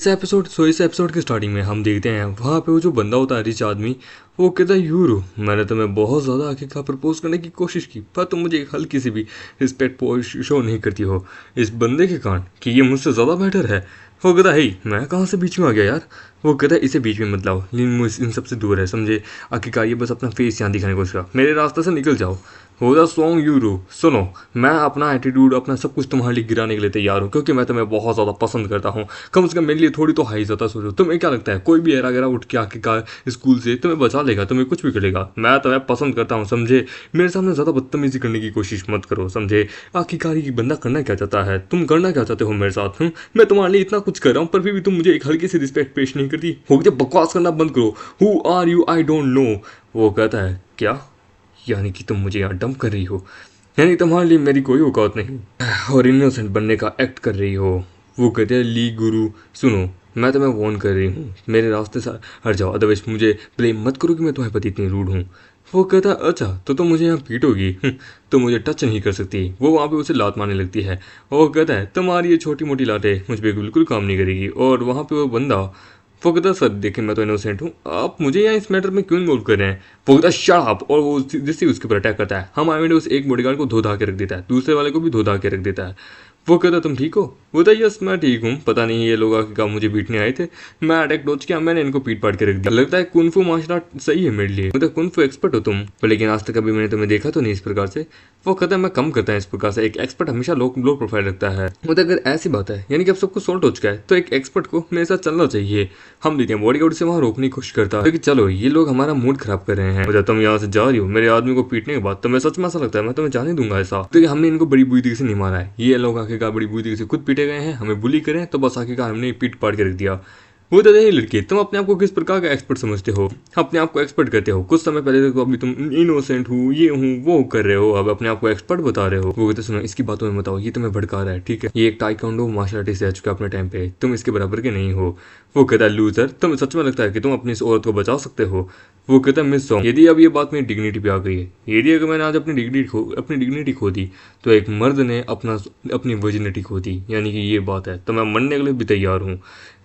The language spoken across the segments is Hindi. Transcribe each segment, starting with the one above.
इस एपिसोड के स्टार्टिंग में हम देखते हैं वहाँ पे वो जो बंदा होता है रिच आदमी, वो कहता है यूरो मैंने तुम्हें बहुत ज़्यादा आखिरकार प्रपोज करने की कोशिश की पर तुम मुझे हल्की सी भी रिस्पेक्ट शो नहीं करती हो इस बंदे के कारण कि ये मुझसे ज़्यादा बेटर है। वो कहता है मैं कहाँ से बीच में आ गया यार। वो कहता है इसे बीच में मत लाओ, इन सबसे दूर है समझे। आखिरकार ये बस अपना फेस यहाँ दिखाने की कोशिश कर, मेरे रास्ते से निकल जाओ। होदा सॉन्ग यूरो सुनो, मैं अपना एटीट्यूड अपना सब कुछ तुम्हारे लिए गिराने के लिए तैयार हूँ क्योंकि मैं तुम्हें बहुत ज़्यादा पसंद करता हूँ। कम से कम मेरे लिए थोड़ी तो हाई ज़्यादा सोचो। तुम्हें क्या लगता है कोई भी एरा गैरा उठ के आखिरकार स्कूल से तुम्हें बचा लेगा, तुम्हें कुछ भी करेगा। मैं तुम्हें पसंद करता हूँ समझे। मेरे सामने ज़्यादा बदतमीजी करने की कोशिश मत करो समझे। आखिरकार ये बंदा करना क्या चाहता है, तुम करना क्या चाहते हो मेरे साथ। मैं तुम्हारे लिए इतना कुछ कर रहा हूँ पर फिर भी तुम मुझे एक हल्की सी रिस्पेक्ट पेश नहीं करती हो। बकवास करना बंद करो। Who are you I don't know. वो कहता है क्या, यानी कि तुम मुझे यहाँ डंप कर रही हो, यानी तुम्हारे लिए मेरी कोई औकात नहीं और इनोसेंट बनने का एक्ट कर रही हो। वो कहते हैं ली गुरु सुनो, मैं तुम्हें वार्न कर रही हूँ, मेरे रास्ते से हट जाओ अदरवाइज मुझे ब्लेम मत करो कि मैं तुम्हारे प्रति इतनी रूड हूँ। वो कहता है अच्छा तो तुम मुझे यहाँ पीटोगी, तो मुझे टच नहीं कर सकती। वो वहाँ पे उसे लात मारने लगती है। वो कहता है तुम्हारी ये छोटी मोटी लातें मुझ पर बिल्कुल काम नहीं करेगी। और वहाँ पे वो बंदा वो कहता सर देखिए मैं तो इनोसेंट हूँ, आप मुझे यहाँ इस मैटर में क्यों इन्वॉल्व कर रहे हैं। वो कहता शट अप और वो जिससे उसके ऊपर अटैक करता है। हम आमिर उस एक बॉडीगार्ड को धो धा के रख देता है, दूसरे वाले को भी धो धा के रख देता है। वो कहता तुम ठीक हो। वो कहता यस मैं ठीक हूँ, पता नहीं ये लोग आखिरकार मुझे पीटने आए थे, मैं अटैक डॉज किया, मैंने इनको पीट पाट के रख दिया। लगता है कुनफू मार्शल आर्ट सही है मेरे लिए, मतलब कुनफू एक्सपर्ट हो तुम, लेकिन आज तक कभी मैंने तुम्हें देखा तो नहीं इस प्रकार से। वो कहता है मैं कम करता है इस प्रकार से, एक एक्सपर्ट हमेशा लो प्रोफाइल रखता है। मतलब अगर ऐसी बात है यानी कि अब सब कुछ सॉल्ट हो चुका है तो एक एक्सपर्ट को मेरे साथ चलना चाहिए। हम देखते हैं बॉडीगार्ड से वहाँ रोकने की कोशिश करता है कि चलो ये लोग हमारा मूड खराब कर रहे हैं, तुम यहाँ से जा रही हो मेरे आदमी को पीटने के बाद, तुम्हें सच में ऐसा लगता है मैं तुम्हें जाने दूंगा ऐसा। तो हमने इनको बड़ी बुरी तरीके से नहीं मारा है, ये लोग आखिरकार बड़ी बुरी तरीके से खुद पीटे गए हैं, हमें बुली करें तो बस आखिरकार हमने पीट पाट के रख दिया। वो तो नहीं लड़के तुम अपने आप को किस प्रकार का एक्सपर्ट समझते हो, अपने आप को एक्सपर्ट करते हो। कुछ समय पहले तो अभी तुम इनोसेंट हूँ ये हूँ वो कर रहे हो, अब अपने आप को एक्सपर्ट बता रहे हो। वो कहते सुनो इसकी बातों में बताओ, ये तुम्हें भड़का रहा है ठीक है, ये एक ताइक्वांडो मार्शल आर्टिस्ट रह चुका अपने टाइम पे, तुम इसके बराबर के नहीं हो। वो कहता है लूजर तुम्हें सच में लगता है कि तुम अपनी इस औरत को बचा सकते हो। वो कहता है मिस सॉन्ग यदि अब ये बात मेरी डिग्निटी पे आ गई है, यदि अगर मैंने आज अपनी डिग्निटी खो दी तो एक मर्द ने अपनी वर्जिनिटी खो दी, यानी कि ये बात है तो मैं मरने के लिए भी तैयार हूँ।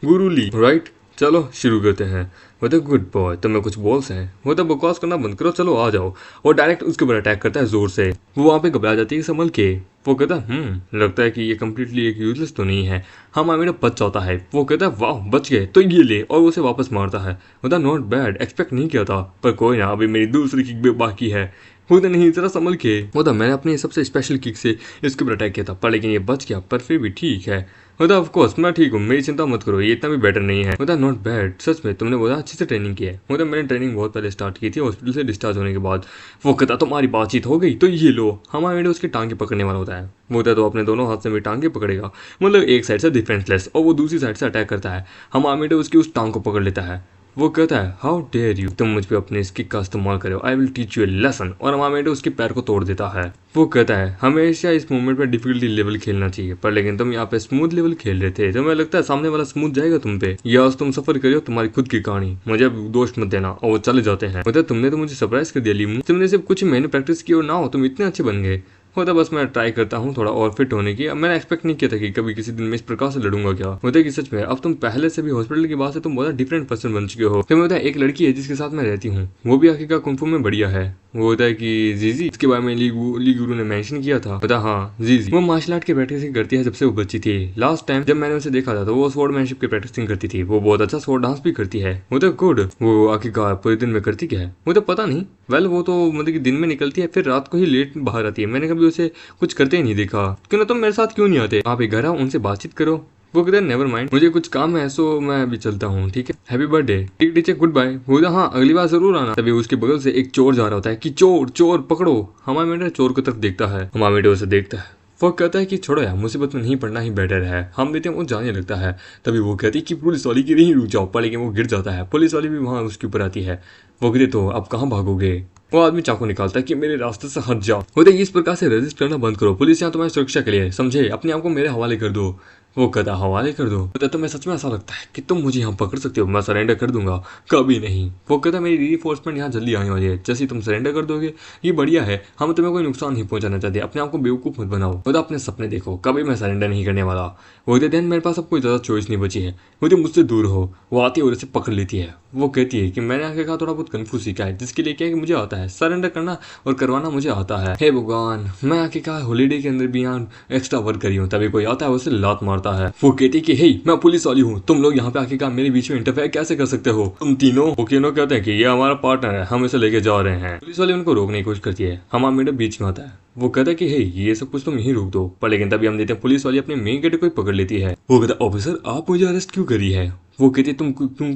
गुरु ली राइट चलो शुरू करते हैं। वो तो गुड बॉय तुम्हें कुछ बोल्स हैं, वो तो बकवास करना बंद करो चलो आ जाओ। और डायरेक्ट उसके ऊपर अटैक करता है जोर से। वो वहाँ पे घबरा जाती है संभल के। वो कहता है लगता है कि ये कम्प्लीटली एक यूजलेस तो नहीं है, हम मेरा बच जाता है। वो कहता है वाह बच गए तो ये ले, और उसे वापस मारता है। वो नॉट बैड एक्सपेक्ट नहीं किया था पर कोई ना अभी मेरी दूसरी किक भी बाकी है। वो तो नहीं जरा संभल के। वो तो मैंने अपनी सबसे स्पेशल किक से इसके ऊपर अटैक किया था पर लेकिन ये बच गया, पर फिर भी ठीक है। मतलब ऑफ कोर्स मैं ठीक हूँ मेरी चिंता मत करो, ये इतना भी बेटर नहीं है। मतलब नॉट बैड सच में तुमने बहुत अच्छे से ट्रेनिंग की है। मतलब मैंने ट्रेनिंग बहुत पहले स्टार्ट की थी हॉस्पिटल से डिस्चार्ज होने के बाद। वो कहता तुम्हारी बातचीत हो गई तो ये लो, हमारे वीडियो उसकी टांगे पकड़ने वाला होता है। वो होता है तो अपने दोनों हाथ से मेरी टांगे पकड़ेगा, मतलब एक साइड से डिफेंसलेस और वो दूसरी साइड से अटैक करता है। हमारा वीडियो उसकी उस टांग को पकड़ लेता है। वो कहता है हाउ डेयर यू, तुम मुझ पे अपने इस किक का इस्तेमाल करो, I will teach U A lesson, और हमारे उसके पैर को तोड़ देता है। वो कहता है हमेशा इस मोमेंट पे डिफिकल्टी लेवल खेलना चाहिए पर लेकिन तुम यहाँ पे स्मूथ लेवल खेल रहे थे, तो मुझे लगता है सामने वाला स्मूथ जाएगा तुम पे, या तुम सफर करियो तुम्हारी खुद की कहानी, मुझे दोष मत देना। और वो चले जाते हैं। मतलब तुमने तो मुझे सरप्राइज कर दिया लीमू, तुमने सिर्फ कुछ महीने प्रैक्टिस की और ना हो तुम इतने अच्छे बन गए। होता बस मैं ट्राई करता हूँ थोड़ा और फिट होने की, अब मैंने एक्सपेक्ट नहीं किया था कि कभी किसी दिन मैं इस प्रकार से लड़ूंगा। क्या होता है कि सच में अब तुम पहले से भी हॉस्पिटल के बाद से तुम बहुत डिफरेंट पर्सन बन चुके हो। तो मैं होता है एक लड़की है जिसके साथ मैं रहती हूँ, वो भी आखिरकार कुंफू में बढ़िया है। वो होता है कि जीजी, इसके बारे में ली गुरु ने मेंशन किया था। पता हाँ जीजी वो मार्शल आर्ट की प्रैक्टिसिंग करती है जब से वो बच्ची थी। लास्ट टाइम जब मैंने उसे देखा था तो वो स्वॉर्डमैनशिप की प्रैक्टिसिंग करती थी, वो बहुत अच्छा स्वॉर्ड डांस भी करती है। वो तो गुड। वो आखिरकार पूरे दिन में करती क्या है वो तो पता नहीं। वेल वो तो मतलब कि दिन में निकलती है फिर रात को ही लेट बाहर आती है, मैंने कभी उसे कुछ करते ही नहीं देखा। क्यों ना तुम मेरे साथ क्यों नहीं आते, आप एक घर आओ उनसे बातचीत करो। वो कहते हैं नेवर माइंड मुझे कुछ काम है सो मैं अभी चलता हूँ ठीक है, हैप्पी बर्थडे ठीक टीचर गुड बाय। वो हाँ अगली बार जरूर आना। तभी उसके बगल से एक चोर जा रहा होता है कि चोर चोर पकड़ो। हमारा मेडर चोर की तरफ देखता है, हमारा मेडर उसे देखता है। वो कहता है कि छोड़ो यार मुसीबत में नहीं पड़ना ही बेटर है। हम देते हैं वो जाने लगता है। तभी वो कहती है कि पुलिस वाली की नहीं रुक जाओ, पर लेकिन वो गिर जाता है। पुलिस वाली भी वहाँ उसके ऊपर आती है। वो कहते तो अब कहाँ भागोगे। वो आदमी चाकू निकालता है कि मेरे रास्ते से हट जाओ। वो इस प्रकार से रेजिस्ट करना बंद करो, पुलिस यहाँ तुम्हारी सुरक्षा के लिए समझे, अपने आप को मेरे हवाले कर दो। वो कहता हवाले कर दो। कहता तुम्हें सच में ऐसा लगता है कि तुम मुझे यहाँ पकड़ सकते हो? मैं सरेंडर कर दूंगा। कभी नहीं। वो कहता मेरी रीइंफोर्समेंट यहाँ जल्दी आने वाली है, जैसे तुम सरेंडर कर दोगे ये बढ़िया है, हम तुम्हें कोई नुकसान नहीं पहुंचाना चाहते, अपने आप को बेवकूफ मत बनाओ। वो अपने सपने देखो, कभी मैं सरेंडर नहीं करने वाला। वो देन मेरे पास अब कोई ज्यादा चॉइस नहीं बची है, मुझे मुझसे दूर हो। वो आती है और उसे पकड़ लेती है। वो कहती है कि मैंने आगे कहा थोड़ा बहुत कंफ्यूज सीखा है, जिसके लिए क्या है कि मुझे आता है सरेंडर करना और करवाना, मुझे आता है। हे भगवान, मैं आगे कहा हॉलीडे के अंदर भी यहाँ एक्स्ट्रा वर्क करी हूँ, तभी कोई आता है उसे लात मारता है। वो कहती है कि हे मैं पुलिस वाली हूँ, तुम लोग यहाँ पे आके कहा मेरे बीच में इंटरफेयर कैसे कर सकते हो तुम तीनों? वो तीनों कहते हैं कि ये हमारा पार्टनर है, हम इसे लेके जा रहे हैं। पुलिस वाले उनको रोकने की कोशिश करती है, हमारा मीडियम बीच में आता है। वो कहता है कि हे ये सब कुछ तुम यहीं रोक दो, पर लेकिन तभी हम देते हैं पुलिस वाली अपने मेन गेट को ही पकड़ लेती है। वो कहता है ऑफिसर आप मुझे अरेस्ट क्यों करी है? वो कहती है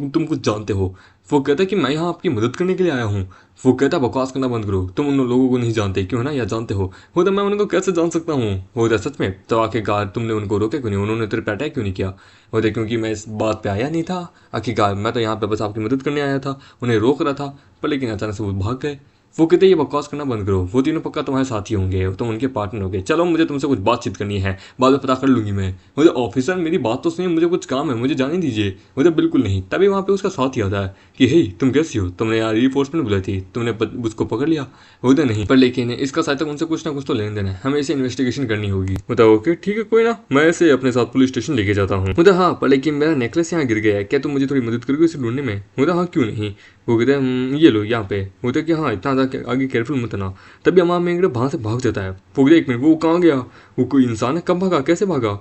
तुम कुछ जानते हो? वो कहता है कि मैं यहाँ आपकी मदद करने के लिए आया हूँ। वो कहता है बकवास करना बंद करो, तुम उन लोगों को नहीं जानते क्यों है ना, या जानते हो? वो तो मैं उनको कैसे जान सकता हूँ? वो तो सच में तो आखिरकार तुमने उनको रोका क्यों नहीं, उन्होंने तेरे पे अटैक क्यों नहीं किया? वो तो क्योंकि मैं इस बात पे आया नहीं था, आखिरकार मैं तो यहाँ पे बस आपकी मदद करने आया था, उन्हें रोक रहा था, पर लेकिन अचानक से वो भाग गए। वो कहते ये बकवास करना बंद करो, वो तीनों पक्का तुम्हारे साथी होंगे, तुम उनके पार्टनर होंगे, चलो मुझे तुमसे कुछ बातचीत करनी है, बाद में पता कर लूंगी मैं। मुझे ऑफिसर मेरी बात तो सुनिए, मुझे कुछ काम है, मुझे जाने दीजिए। मुझे बिल्कुल नहीं। तभी वहाँ पे उसका साथी आता है कि हे तुम कैसी हो, तुमने यार रिफोर्समेंट बुलाई थी, तुमने उसको पकड़ लिया? होता नहीं, पर लेकिन इसका शायद तक उनसे कुछ ना कुछ तो लेन देन है, हमें इसे इन्वेस्टिगेशन करनी होगी। बताओ ओके ठीक है कोई ना, मैं इसे अपने साथ पुलिस स्टेशन लेके जाता हूँ। मुझे हाँ, पर लेकिन मेरा नेकलेस यहाँ गिर गया है, क्या तुम मुझे थोड़ी मदद करोगे इसे ढूंढने में? मुझे हाँ क्यों नहीं। वो कहते हैं ये लो यहाँ पे। होता है कि हाँ इतना आगे केयरफुल मत ना। तभी अमाम मेंगड़े वहाँ से भाग जाता है। वो कहते एक मिनट वो कहाँ गया? वो कोई इंसान है, कब भागा, कैसे भागा?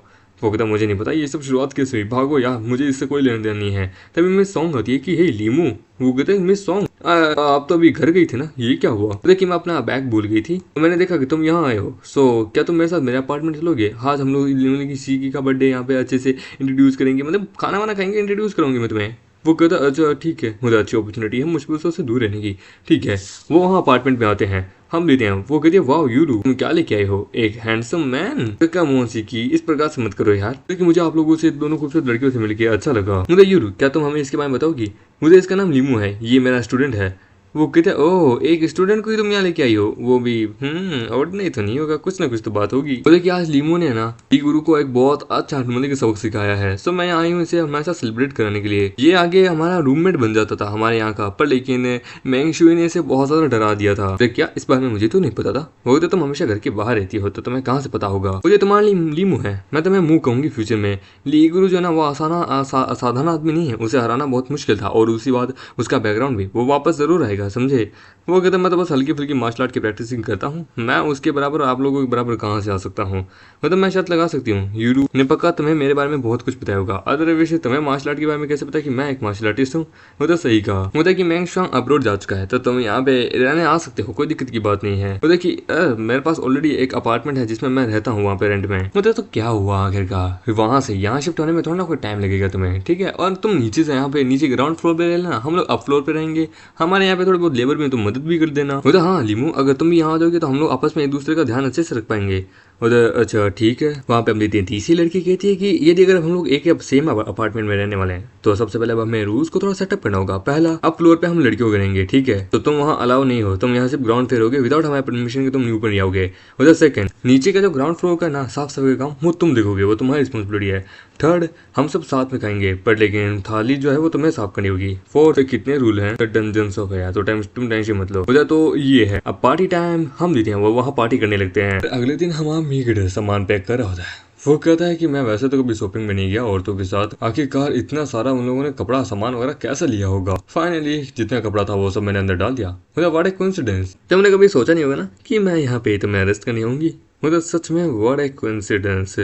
वो कहता मुझे नहीं पता ये सब शुरुआत कैसे हुई, भागो यार, मुझे इससे कोई लेना देना नहीं है। तभी मिस सॉन्ग आती है कि हे लीमू। वो कहते हैं मिस सॉन्ग आप तो अभी घर गई थी ना, ये क्या हुआ? देखिए मैं अपना बैग भूल गई थी, तो मैंने देखा कि तुम यहाँ आए हो, सो क्या तुम मेरे साथ मेरे अपार्टमेंट चलोगे? आज हम लोग की सीकी का बर्थडे यहाँ पे अच्छे से इंट्रोड्यूस करेंगे, मतलब खाना वाना खाएंगे, इंट्रोड्यूस करूंगी मैं तुम्हें। वो कहता अच्छा ठीक है, मुझे अच्छी अपॉर्चुनिटी है मुश्किलों से दूर रहने की, ठीक है। वो वहाँ अपार्टमेंट में आते हैं, हम लेते हैं। वो कहती है वाह यूरू तुम क्या लेके आए हो, एक हैंडसम मैन। क्या मोहसी की इस प्रकार से मत करो यार, क्योंकि मुझे आप लोगों से दोनों खूबसूरत लड़कियों से मिलकर अच्छा लगा। मुझे यूरू क्या तुम हमें इसके बारे में बताओगी? मुझे इसका नाम लीमू है, ये मेरा स्टूडेंट है। वो कहते हैं ओह एक स्टूडेंट को ही तुम यहाँ लेके आई हो, वो भी ऑर्डिनरी तो नहीं होगा, कुछ ना कुछ तो बात होगी। बोले कि आज लीमू ने ना ई गुरु को एक बहुत अच्छा हारमोनी का सबक सिखाया है, सो मैं आई हूँ इसे हमारे साथ सेलिब्रेट कराने के लिए। ये आगे हमारा रूममेट बन जाता था हमारे यहाँ का, पर लेकिन मैंग शुई ने इसे बहुत ज्यादा डरा दिया था। तो क्या इस बारे में मुझे तो नहीं पता था। वो तो तुम हमेशा घर के बाहर रहती हो तो तुम्हें कहाँ से पता होगा? मुझे तुम्हारे लीमू है, मैं तुम्हें मुंह कहूंगी फ्यूचर में। ली गुरु जो है ना वो असाधारण आदमी नहीं है, उसे हराना बहुत मुश्किल था, और उसी बात उसका बैकग्राउंड भी, वो वापस जरूर आएगा समझे। वो कहता मैं तो बस हल्की फुल्की मार्शल आर्ट की प्रैक्टिसिंग करता हूँ, मैं उसके बराबर आप लोगों के बराबर कहाँ से आ सकता हूँ? मतलब मैं शायद लगा सकती हूँ। यूरू ने पक्का तुम्हें मेरे बारे में बहुत कुछ पता होगा, अदर विषय तुम्हें मार्शल आर्ट के बारे में कैसे पता कि मैं एक मार्शल आर्टिस्ट हूँ? वो तो सही कहा। वो कि मैंग शुआंग अब्रोड जा चुका है, तो तुम यहाँ पे रहने आ सकते हो, कोई दिक्कत की बात नहीं है। वो कि मेरे पास ऑलरेडी एक अपार्टमेंट है जिसमें मैं रहता हूँ वहाँ पे रेंट में। तो क्या हुआ आखिरकार, वहाँ से यहाँ शिफ्ट होने में थोड़ा ना कोई टाइम लगेगा तुम्हें, ठीक है? और तुम नीचे से यहाँ पे नीचे ग्राउंड फ्लोर पे रह लेना, हम लोग अप फ्लोर पे रहेंगे, हमारे यहाँ पे थोड़ी बहुत लेबर में तुम मदद भी कर देना। तो हाँ लीमू अगर तुम भी यहाँ आ जाओगे तो हम लोग आपस में एक दूसरे का ध्यान अच्छे से रख पाएंगे। उधर अच्छा ठीक है। वहाँ पे हम देती है तीसरी लड़की कहती है कि यदि अगर हम लोग एक सेम अपार्टमेंट में रहने वाले हैं तो सबसे पहले अब हमें रूल्स को थोड़ा सेटअप करना होगा। पहला अप फ्लोर पे हम लड़कियों को रहेंगे, ठीक है? तो तुम वहाँ अलाउ नहीं हो, तुम यहाँ सिर्फ ग्राउंड फ्लोर होगे, विदाउट हमारे परमिशन के तुम ऊपर नहीं आओगे। उधर सेकंड नीचे का जो ग्राउंड फ्लोर का ना साफ सफाई का काम वो तुम देखोगे, वो तुम्हारी रिस्पॉन्सिबिलिटी है। थर्ड हम सब साथ में खाएंगे, पर लेकिन थाली जो है वो तुम्हें साफ करनी होगी। फोर्थ कितने रूल हैं? डंजन्स ऑफ है, तो तुम टेंशन मत लो। उधर तो ये है अब पार्टी टाइम, हम देते हैं वो वहाँ पार्टी करने लगते हैं। अगले दिन हमारा मीगड़ सामान पैक कर रहा होता है। वो कहता है कि मैं वैसे तो कभी शॉपिंग में नहीं गया औरतों के साथ, आखिरकार इतना सारा उन लोगों ने कपड़ा सामान वगैरह कैसे लिया होगा। फाइनली जितना कपड़ा था वो सब मैंने अंदर डाल दिया। मुझे व्हाट ए कोइंसिडेंस, तुमने कभी सोचा नहीं होगा ना कि मैं यहाँ पे तुम्हें अरेस्ट करनी होंगी। मुझे सच में व्हाट ए कोइंसिडेंस,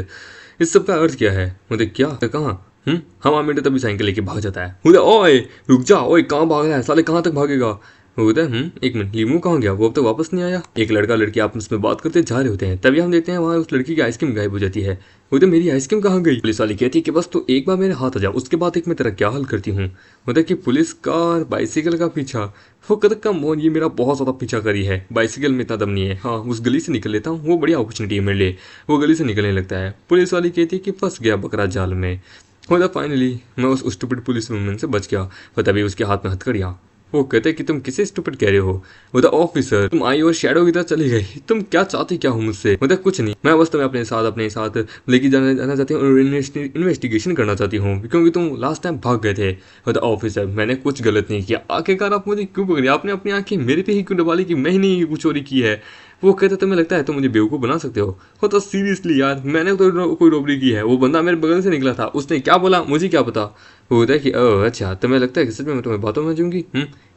इस सब का अर्थ क्या है? मुझे क्या कहाँ हमारा मिनट तभी साइकिल लेके भाग जाता है। मुझे ओए रुक जा, ओए कहाँ भाग रहा है साले, कहाँ तक भागेगा? वो होता है एक मिनट लीमू कहाँ गया, वो अब तक वापस नहीं आया। एक लड़का लड़की आपस में बात करते जा रहे होते हैं, तभी हम देखते हैं वहाँ उस लड़की की आइसक्रीम गायब हो जाती है। वो तो मेरी आइसक्रीम कहाँ गई? पुलिस वाली कहती है कि बस तू एक बार मेरे हाथ आ जा, उसके बाद एक मैं तेरा क्या हल करती हूँ। मतलब कि पुलिस कार बाइसिकल का पीछा, वो कदक का मोन ये मेरा बहुत ज्यादा पीछा करी है, बाइसिकल में इतना दम नहीं है। हाँ उस गली से निकल लेता हूँ, वो बढ़िया अपॉर्चुनिटी है मेरे लिए। वो गली से निकलने लगता है। पुलिस वाली कहती है कि फंस गया बकरा जाल में। फाइनली मैं उस स्टूपिड पुलिस वुमन से बच गया, पर तभी उसके हाथ में हथकड़ियाँ। वो कहते कि तुम किसे स्टूपिड कह रहे हो। वो ऑफिसर तुम आई और शैडो की तरह चली गई, तुम क्या चाहती क्या हो मुझसे। मतलब कुछ नहीं, मैं बस तुम्हें अपने साथ लेके जाना चाहती हूँ और इन्वेस्टिगेशन करना चाहती हूँ क्योंकि तुम लास्ट टाइम भाग गए थे। मतलब ऑफिसर मैंने कुछ गलत नहीं किया, आखिरकार आप मुझे क्यों पकड़े, आपने अपनी आंखें मेरे पे ही क्यों डबाली कि मैं ही नहीं कुछ चोरी की है। वो कहता तुम्हें लगता है तुम मुझे बेवकूफ़ बना सकते हो तो सीरियसली यार मैंने तो कोई रॉबरी की है, वो बंदा मेरे बगल से निकला था, उसने क्या बोला मुझे क्या पता। वो होता है कि ओह अच्छा तुम्हें लगता है कि सच में मैं तुम्हें बातों में जूंगी।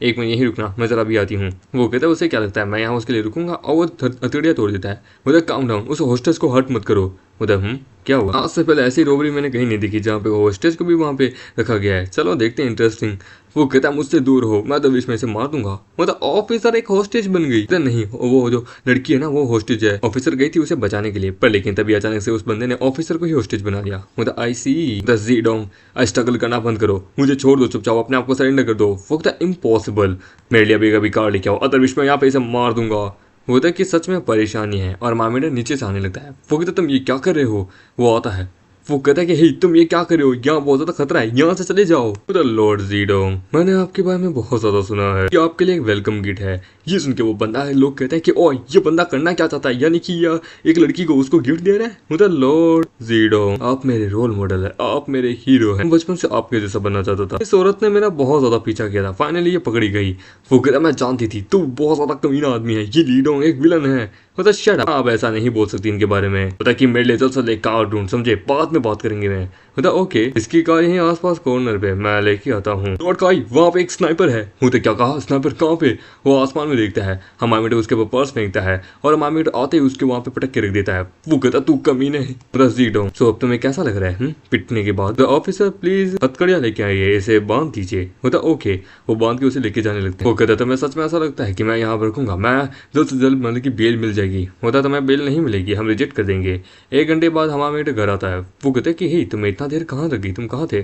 एक मिनट यहीं रुकना, मैं जरा भी आती हूँ। वो कहता है उसे क्या लगता है मैं यहाँ उसके लिए रुकूंगा, और वो हथेलियाँ तोड़ देता है। बोलता काम डाउन, उस होस्टेस को हर्ट मत करो। बोलता क्या हुआ, आज से पहले ऐसी रोबरी मैंने कहीं नहीं देखी जहाँ पे होस्टेस को भी वहाँ पे रखा गया है, चलो देखते हैं इंटरेस्टिंग। वो कहता है मुझसे दूर हो, मैं तो बीच में से मार दूंगा। मतलब ऑफिसर एक होस्टेज बन गई। तो नहीं, वो जो लड़की है ना वो होस्टेज है, ऑफिसर गई थी उसे बचाने के लिए, पर लेकिन तभी अचानक से उस बंदे ने ऑफिसर को ही होस्टेज बना दिया। मतलब आई सी द जी डोंग, आई स्ट्रगल करना बंद करो, मुझे छोड़ दो चुपचाप, अपने आप को सरेंडर कर दो। वो कहता इम्पॉसिबल, मेरे लिए अभी कभी कार लेके आओ, अदरवाइज मैं यहाँ पे इसे मार दूंगा। होता है कि सच में परेशानी है और मामिडा नीचे से आने लगता है। वो कहता तुम ये क्या कर रहे हो। वो आता है, वो कहता है कि हे तुम ये क्या कर रहे हो, यहाँ बहुत ज्यादा खतरा है, यहाँ से चले जाओ। लॉर्ड ज़ीडोंग मैंने आपके बारे में बहुत ज्यादा सुना है, ये आपके लिए एक वेलकम गिफ्ट है। ये सुन के वो बंदा है, लोग कहते हैं कि ओ ये बंदा करना क्या चाहता है, यानी कि यह एक लड़की को उसको गिफ्ट दे रहा है। मतलब लॉर्ड ज़ीडोंग आप मेरे रोल मॉडल है, आप मेरे हीरो हैं, बचपन से आपके जैसा बनना चाहता था। इस औरत ने मेरा बहुत ज्यादा पीछा किया था, फाइनली ये पकड़ी गई। वो कहता मैं जानती थी तू बहुत ज्यादा कमीना आदमी है, ये ज़ीडोंग एक विलन है। पता शट अप, आप ऐसा नहीं बोल सकती इनके बारे में। पता कि मेरे लिए जल्द से जल्द एक कार ढूंढ, समझे, बाद में बात करेंगे। मैं पता ओके, इसकी कार यहीं आसपास कॉर्नर पे, मैं लेके आता हूँ। लॉर्ड काई वहाँ पे एक स्नाइपर है। होते क्या कहा, स्नाइपर कहाँ पे। वो आसमान में देखता है, हमारे उसके ऊपर पर्स फेंकता है और हमारे आते ही उसके वहाँ पे पटक के रख देता है। वो कहता तू कमीने है। सो अब तुम्हें कैसा लग रहा है पिटने के बाद। ऑफिसर प्लीज हथकड़ियाँ लेके आइए, इसे बांध दीजिए। होता ओके, वो बांध के उसे लेके जाने लगते हैं। वो कहता तुम्हें सच में ऐसा लगता है कि मैं यहाँ पर रखूंगा, मैं जल्द से जल्द मतलब की बेल मिल जाएगी। होता तो मैं बेल नहीं मिलेगी, हम रिजेक्ट कर देंगे। 1 घंटे बाद हमारा घर आता है। वो कहते कि हे तुम्हें इतना देर कहाँ लगी, तुम कहाँ थे।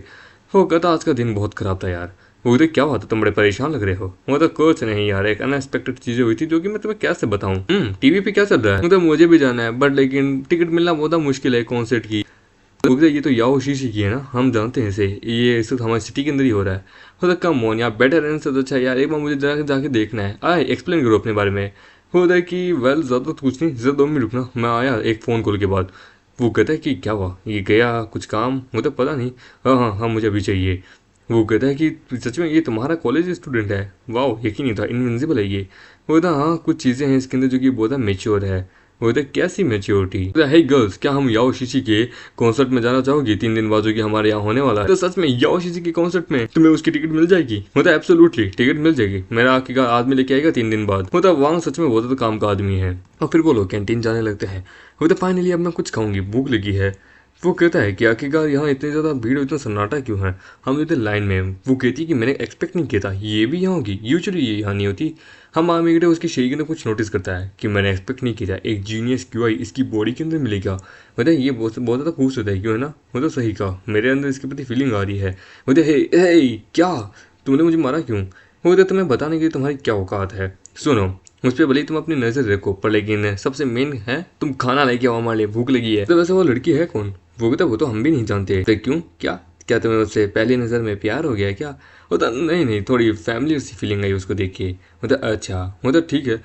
वो कहता आज का दिन बहुत खराब था यार। वो कहते क्या हुआ था, तुम बड़े परेशान लग रहे हो। वो तो कुछ नहीं यार, एक अनएक्सपेक्टेड चीजें हुई थी जो कि मैं तुम्हें कैसे बताऊं। टीवी पे क्या चल रहा है। मतलब मुझे भी जाना है बट लेकिन टिकट मिलना बहुत मुश्किल है कॉन्सर्ट की। ये तो याओ शीशी की है ना, हम जानते हैं इसे, ये सिर्फ हमारी सिटी के अंदर ही हो रहा है। हो कम मोन यार, बेटर रहने से तो अच्छा यार एक बार मुझे जाके देखना है। आए एक्सप्लेन करो अपने बारे में। होता है कि वेल ज़्यादा तो कुछ नहीं, ज़रा 2 मिनट रुकना, मैं आया एक फ़ोन कॉल के बाद। वो कहता है कि क्या हुआ, ये गया कुछ काम, मुझे पता नहीं। हाँ हाँ हाँ मुझे अभी चाहिए। वो कहता है कि सच में ये तुम्हारा कॉलेज स्टूडेंट है, वाह यकीन नहीं था, इनविंसिबल है ये। वो कहता हाँ कुछ चीज़ें हैं इसके अंदर जो कि बहुत मेच्योर है। वो कहता कैसी मेच्योरिटी। हे गर्ल्स क्या हम याओ शीशी के कॉन्सर्ट में जाना चाहोगी 3 दिन बाद जो कि हमारे यहाँ होने वाला है। तो सच में याओ शीशी के कॉन्सर्ट में तुम्हें उसकी टिकट मिल जाएगी। मतलब एब्सोल्युटली टिकट मिल जाएगी, मेरा आके आदमी लेके आएगा 3 दिन बाद। मतलब वहाँ सच में बहुत ज्यादा काम का आदमी है। और फिर वो लोग कैंटीन जाने लगते हैं। वो तो फाइनली अब मैं कुछ खाऊंगी, भूख लगी है। वो कहता है कि आखिरकार यहाँ इतनी ज़्यादा भीड़ इतना सन्नाटा क्यों है, हम इतने लाइन में। वो कहती है कि मैंने एक्सपेक्ट नहीं किया था ये भी यहाँ होगी, यूजुअली ये यहाँ नहीं होती। हम आमिर उसकी शेरी के अंदर कुछ नोटिस करता है कि मैंने एक्सपेक्ट नहीं किया था एक जीनियस क्यूआई इसकी बॉडी के अंदर मिलेगा। मतलब ये बहुत ज़्यादा खूबसूरत है क्यों है ना। मतलब सही कहा, मेरे अंदर इसके प्रति फीलिंग आ रही है। मतलब हे क्या तुमने मुझे मारा क्यों। वो तुम्हें बताने की तुम्हारी क्या औकात है। सुनो उस पर भले तुम अपनी नज़र रखो पर लेकिन सबसे मेन है तुम खाना लेके आओ, हमारे लिए भूख लगी है। तो वैसे वो लड़की है कौन। वो कहता वो तो हम भी नहीं जानते। तो क्यों, क्या क्या तुम्हें उससे पहली नज़र में प्यार हो गया क्या। होता नहीं नहीं, थोड़ी फैमिली सी फीलिंग आई उसको देख के। मतलब अच्छा मतलब ठीक है,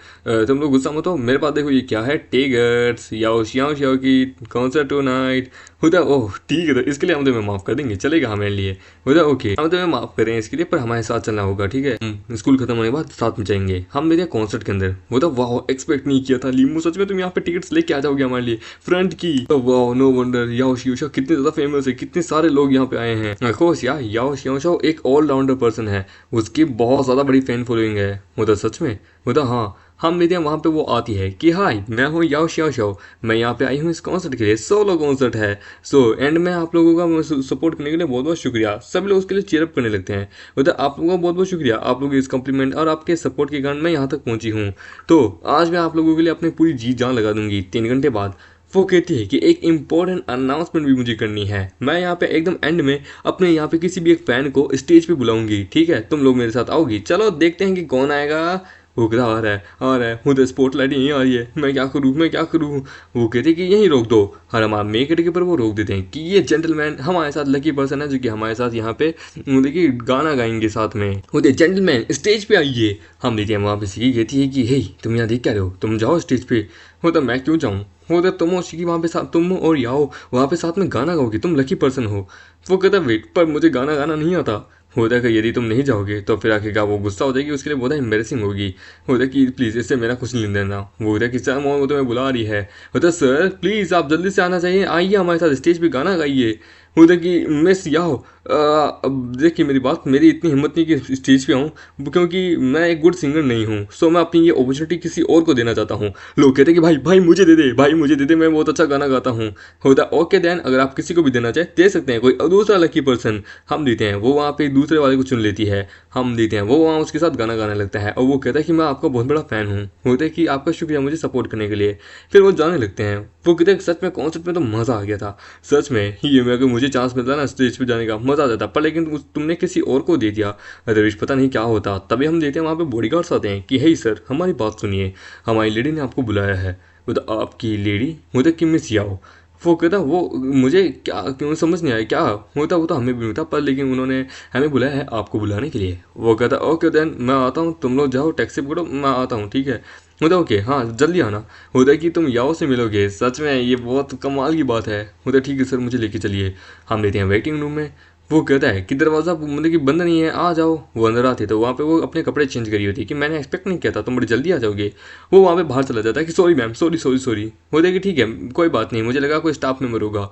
तुम लोग गुस्सा मत हो, मेरे पास देखो ये क्या है, टिकट्स याओ श्याओ श्याओ की कॉन्सर्ट टू नाइट। होता ओह ठीक है, तो इसके लिए हम तुम्हें माफ़ कर देंगे, चलेगा हमारे लिए। होता ओके हम तुम्हें माफ़ करें इसके लिए, पर हमारे साथ चलना होगा ठीक है। स्कूल खत्म होने के बाद साथ में जाएंगे हम मेरे कॉन्सर्ट के अंदर। होता वाह एक्सपेक्ट नहीं किया था लीमू, सच में तुम यहाँ पे टिकट्स लेके आ जाओगे हमारे लिए फ्रंट की। तो वाह नो वंडर याओ शियोशा कितने ज़्यादा फेमस है, कितने सारे लोग यहाँ पे आए हैं। ऑफकोर्स यार याओ शियोशा एक ऑलराउंडर पर्सन है, उसकी बहुत ज़्यादा बड़ी फैन फॉलोइंग है। मतलब सच में मतलब हाँ हम मेरे वहाँ पे वो आती है कि हाय मैं हूँ याओ शियाओ शाओ, मैं यहाँ पे आई हूँ इस कॉन्सर्ट के लिए, सोलो कॉन्सर्ट है। सो एंड में आप लोगों का सपोर्ट करने के लिए बहुत बहुत शुक्रिया। सब लोग उसके लिए चीयरअप करने लगते हैं। मतलब आप लोगों का बहुत बहुत शुक्रिया, आप लोगों इस कॉम्प्लीमेंट और आपके सपोर्ट के कारण मैं यहाँ तक पहुँची हूँ। तो आज मैं आप लोगों के लिए अपनी पूरी जी जान लगा दूंगी 3 घंटे बाद। वो कहती है कि एक इम्पोर्टेंट अनाउंसमेंट भी मुझे करनी है, मैं यहाँ पे एकदम एंड में अपने यहाँ पे किसी भी एक फैन को स्टेज पे बुलाऊंगी, ठीक है तुम लोग मेरे साथ आओगी। चलो देखते हैं कि कौन आएगा। वो कहता आ रहा है आ रहा है, मुझे स्पॉटलाइट यहीं आ रही है, मैं क्या करूँ मैं क्या करूँ। वो कहते कि यहीं रोक दो, और हमारा मेक इट के ऊपर वो रोक देते हैं कि ये जेंटलमैन हमारे साथ लकी पर्सन है जो कि हमारे साथ यहाँ पे देखिए गाना गाएंगे साथ में। होते जेंटलमैन स्टेज पे आइए। हम देखिए वहाँ पे सिकी कहती है कि हे तुम यहाँ देख क्या रहे हो, तुम जाओ स्टेज पे। होता मैं क्यों जाऊँ, होता तुम और सिकी वहाँ पे साथ, तुम और याओ वहाँ पे साथ में गाना गाओगे, तुम लकी पर्सन हो। वो कहता वेट पर मुझे गाना गाना नहीं आता। होता है कि यदि तुम नहीं जाओगे तो फिर आखिरकार वो गुस्सा हो जाएगी, उसके लिए बहुत एम्बेरसिंग होगी। होता है कि प्लीज़ इससे मेरा कुछ नहीं लेना। वो होता है कि सर वो तुम्हें बुला रही है। होता है सर प्लीज़ आप जल्दी से आना चाहिए, आइए हमारे साथ स्टेज पे गाना गाइए। होता है कि मिस याओ अब देखिए मेरी बात, मेरी इतनी हिम्मत नहीं कि स्टेज पे आऊँ, क्योंकि मैं एक गुड सिंगर नहीं हूँ, सो मैं अपनी ये अपॉर्चुनिटी किसी और को देना चाहता हूँ। लोग कहते हैं कि भाई भाई मुझे दे दे, भाई मुझे दे दे, मैं बहुत अच्छा गाना गाता हूँ। होता है ओके देन, अगर आप किसी को भी देना चाहे दे सकते हैं, कोई दूसरा लकी पर्सन हम देते हैं। वो वहाँ पे दूसरे वाले को चुन लेती है, हम देते हैं, वो वहाँ उसके साथ गाना गाने लगता है और वो कहता है कि मैं आपका बहुत बड़ा फ़ैन हूँ। होता है कि आपका शुक्रिया मुझे सपोर्ट करने के लिए। फिर वो जाने लगते हैं। वो कहते हैं सच में कॉन्सर्ट में तो मज़ा आ गया था, सच में ये मैं अगर मुझे चांस मिलता ना स्टेज पे जाने का मज़ा आ जाता, पर लेकिन तुमने किसी और को दे दिया, अदरवाइज पता नहीं क्या होता। तभी हम देते हैं वहाँ पे बॉडीगार्ड्स आते हैं कि हे सर हमारी बात सुनिए, हमारी लेडी ने आपको बुलाया है। वो तो आपकी लेडी मुझे कि मिस याओ। वो कहता वो मुझे क्या क्यों समझ नहीं आया क्या होता, वो तो हमें भी नहीं होता, पर लेकिन उन्होंने हमें बुलाया है आपको बुलाने के लिए। वो कहता ओके देन मैं आता हूँ, तुम लोग जाओ टैक्सी पकड़ो मैं आता हूँ, ठीक है। होता ओके हाँ जल्दी आना। होता है कि तुम याओ से मिलोगे, सच में ये बहुत कमाल की बात है। होता है ठीक है सर मुझे लेके चलिए। हम लेते हैं वेटिंग रूम में। वो कहता है कि दरवाज़ा मतलब कि बंद नहीं है, आ जाओ। वो अंदर आती है तो वहाँ पे वो अपने कपड़े चेंज करी होती है कि मैंने एक्सपेक्ट नहीं किया था तुम बड़ी जल्दी आ जाओगे। वो वहाँ पे बाहर चला जाता है कि sorry ma'am sorry sorry sorry. होता है कि ठीक है कोई बात नहीं, मुझे लगा कोई स्टाफ मेंबर होगा।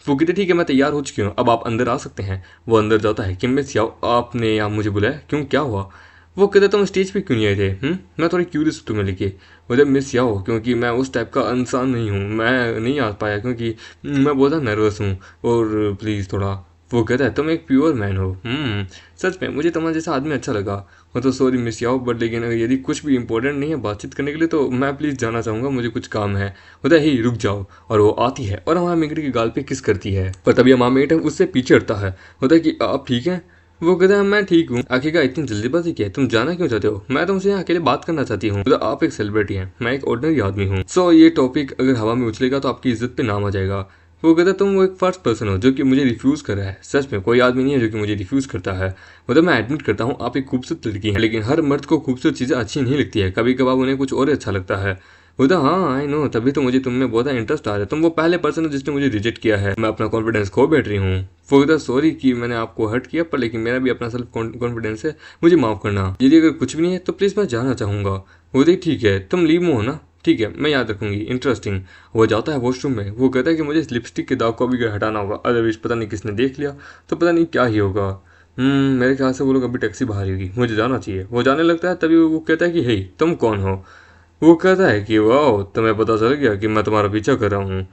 वो कहते ठीक है मैं तैयार हो चुकी हूँ, अब आप अंदर आ सकते हैं। वो अंदर जाता है कि मिस याओ आपने यहाँ मुझे बुलाया क्यों, क्या हुआ। वो कहते तुम स्टेज पे क्यों नहीं आए थे, मैं थोड़ी क्यूरियस हूँ तुम्हें लेके। मुझे मिस याओ क्योंकि मैं उस टाइप का इंसान नहीं हूँ, मैं नहीं आ पाया क्योंकि मैं बहुत ज़्यादा नर्वस हूँ, और प्लीज़ थोड़ा। वो कहता है तुम एक प्योर मैन हो, सच में मुझे तुम्हारा जैसा आदमी अच्छा लगा। मैं तो सॉरी मिस याओ बट लेकिन अगर यदि कुछ भी इंपॉर्टेंट नहीं है बातचीत करने के लिए तो मैं प्लीज़ जाना चाहूँगा, मुझे कुछ काम है। होता है ही रुक जाओ। और वो आती है और हमारा मेगड़ी की गाल पे किस करती है, पर तभी हमारा मेट है उससे पीछे हटता है। होता है कि आप ठीक हैं। वो कहता है मैं ठीक हूँ। आखिरकार इतनी जल्दीबाजी क्या है, तुम जाना क्यों चाहते हो, मैं तुमसे यहाँ अकेले बात करना चाहती हूँ। तो आप एक सेलिब्रिटी हैं, मैं एक ऑर्डिनरी आदमी हूँ, सो ये टॉपिक अगर हवा में उछलेगा तो आपकी इज्जत पे नाम आ जाएगा। वो कहता है तुम वो एक फर्स्ट पर्सन हो जो कि मुझे रिफ्यूज़ कर रहा है, सच में कोई आदमी नहीं है जो कि मुझे रिफ्यूज़ करता है। मतलब मैं एडमिट करता हूँ आप एक खूबसूरत लड़की हैं, लेकिन हर मर्द को खूबसूरत चीज़ें अच्छी नहीं लगती है, कभी कभार उन्हें कुछ और अच्छा लगता है। बोलता हाँ आई नो, तभी तो मुझे तुम में बहुत इंटरेस्ट आ रहा है, तुम वो पहले पर्सन हो जिसने मुझे रिजेक्ट किया है, मैं अपना कॉन्फिडेंस खो बैठ रही हूँ। वो कहता सॉरी कि मैंने आपको हर्ट किया, पर लेकिन मेरा भी अपना सेल्फ कॉन्फिडेंस है, मुझे माफ़ करना। यदि अगर कुछ भी नहीं है तो प्लीज़ मैं जाना चाहूँगा। वो कहती ठीक है तुम लीव में हो ना, ठीक है मैं याद रखूंगी, इंटरेस्टिंग। वो जाता है वॉशरूम में। वो कहता है कि मुझे इस लिपस्टिक के दाग को भी हटाना होगा, अदरवाइज पता नहीं किसने देख लिया तो पता नहीं क्या ही होगा। मेरे ख्याल से वो लोग अभी टैक्सी बाहर होगी, मुझे जाना चाहिए। वो जाने लगता है तभी वो कहता है कि हे तुम कौन हो। वो कहता है कि वाह तुम्हें पता चल गया कि मैं तुम्हारा पीछा कर रहा हूँ।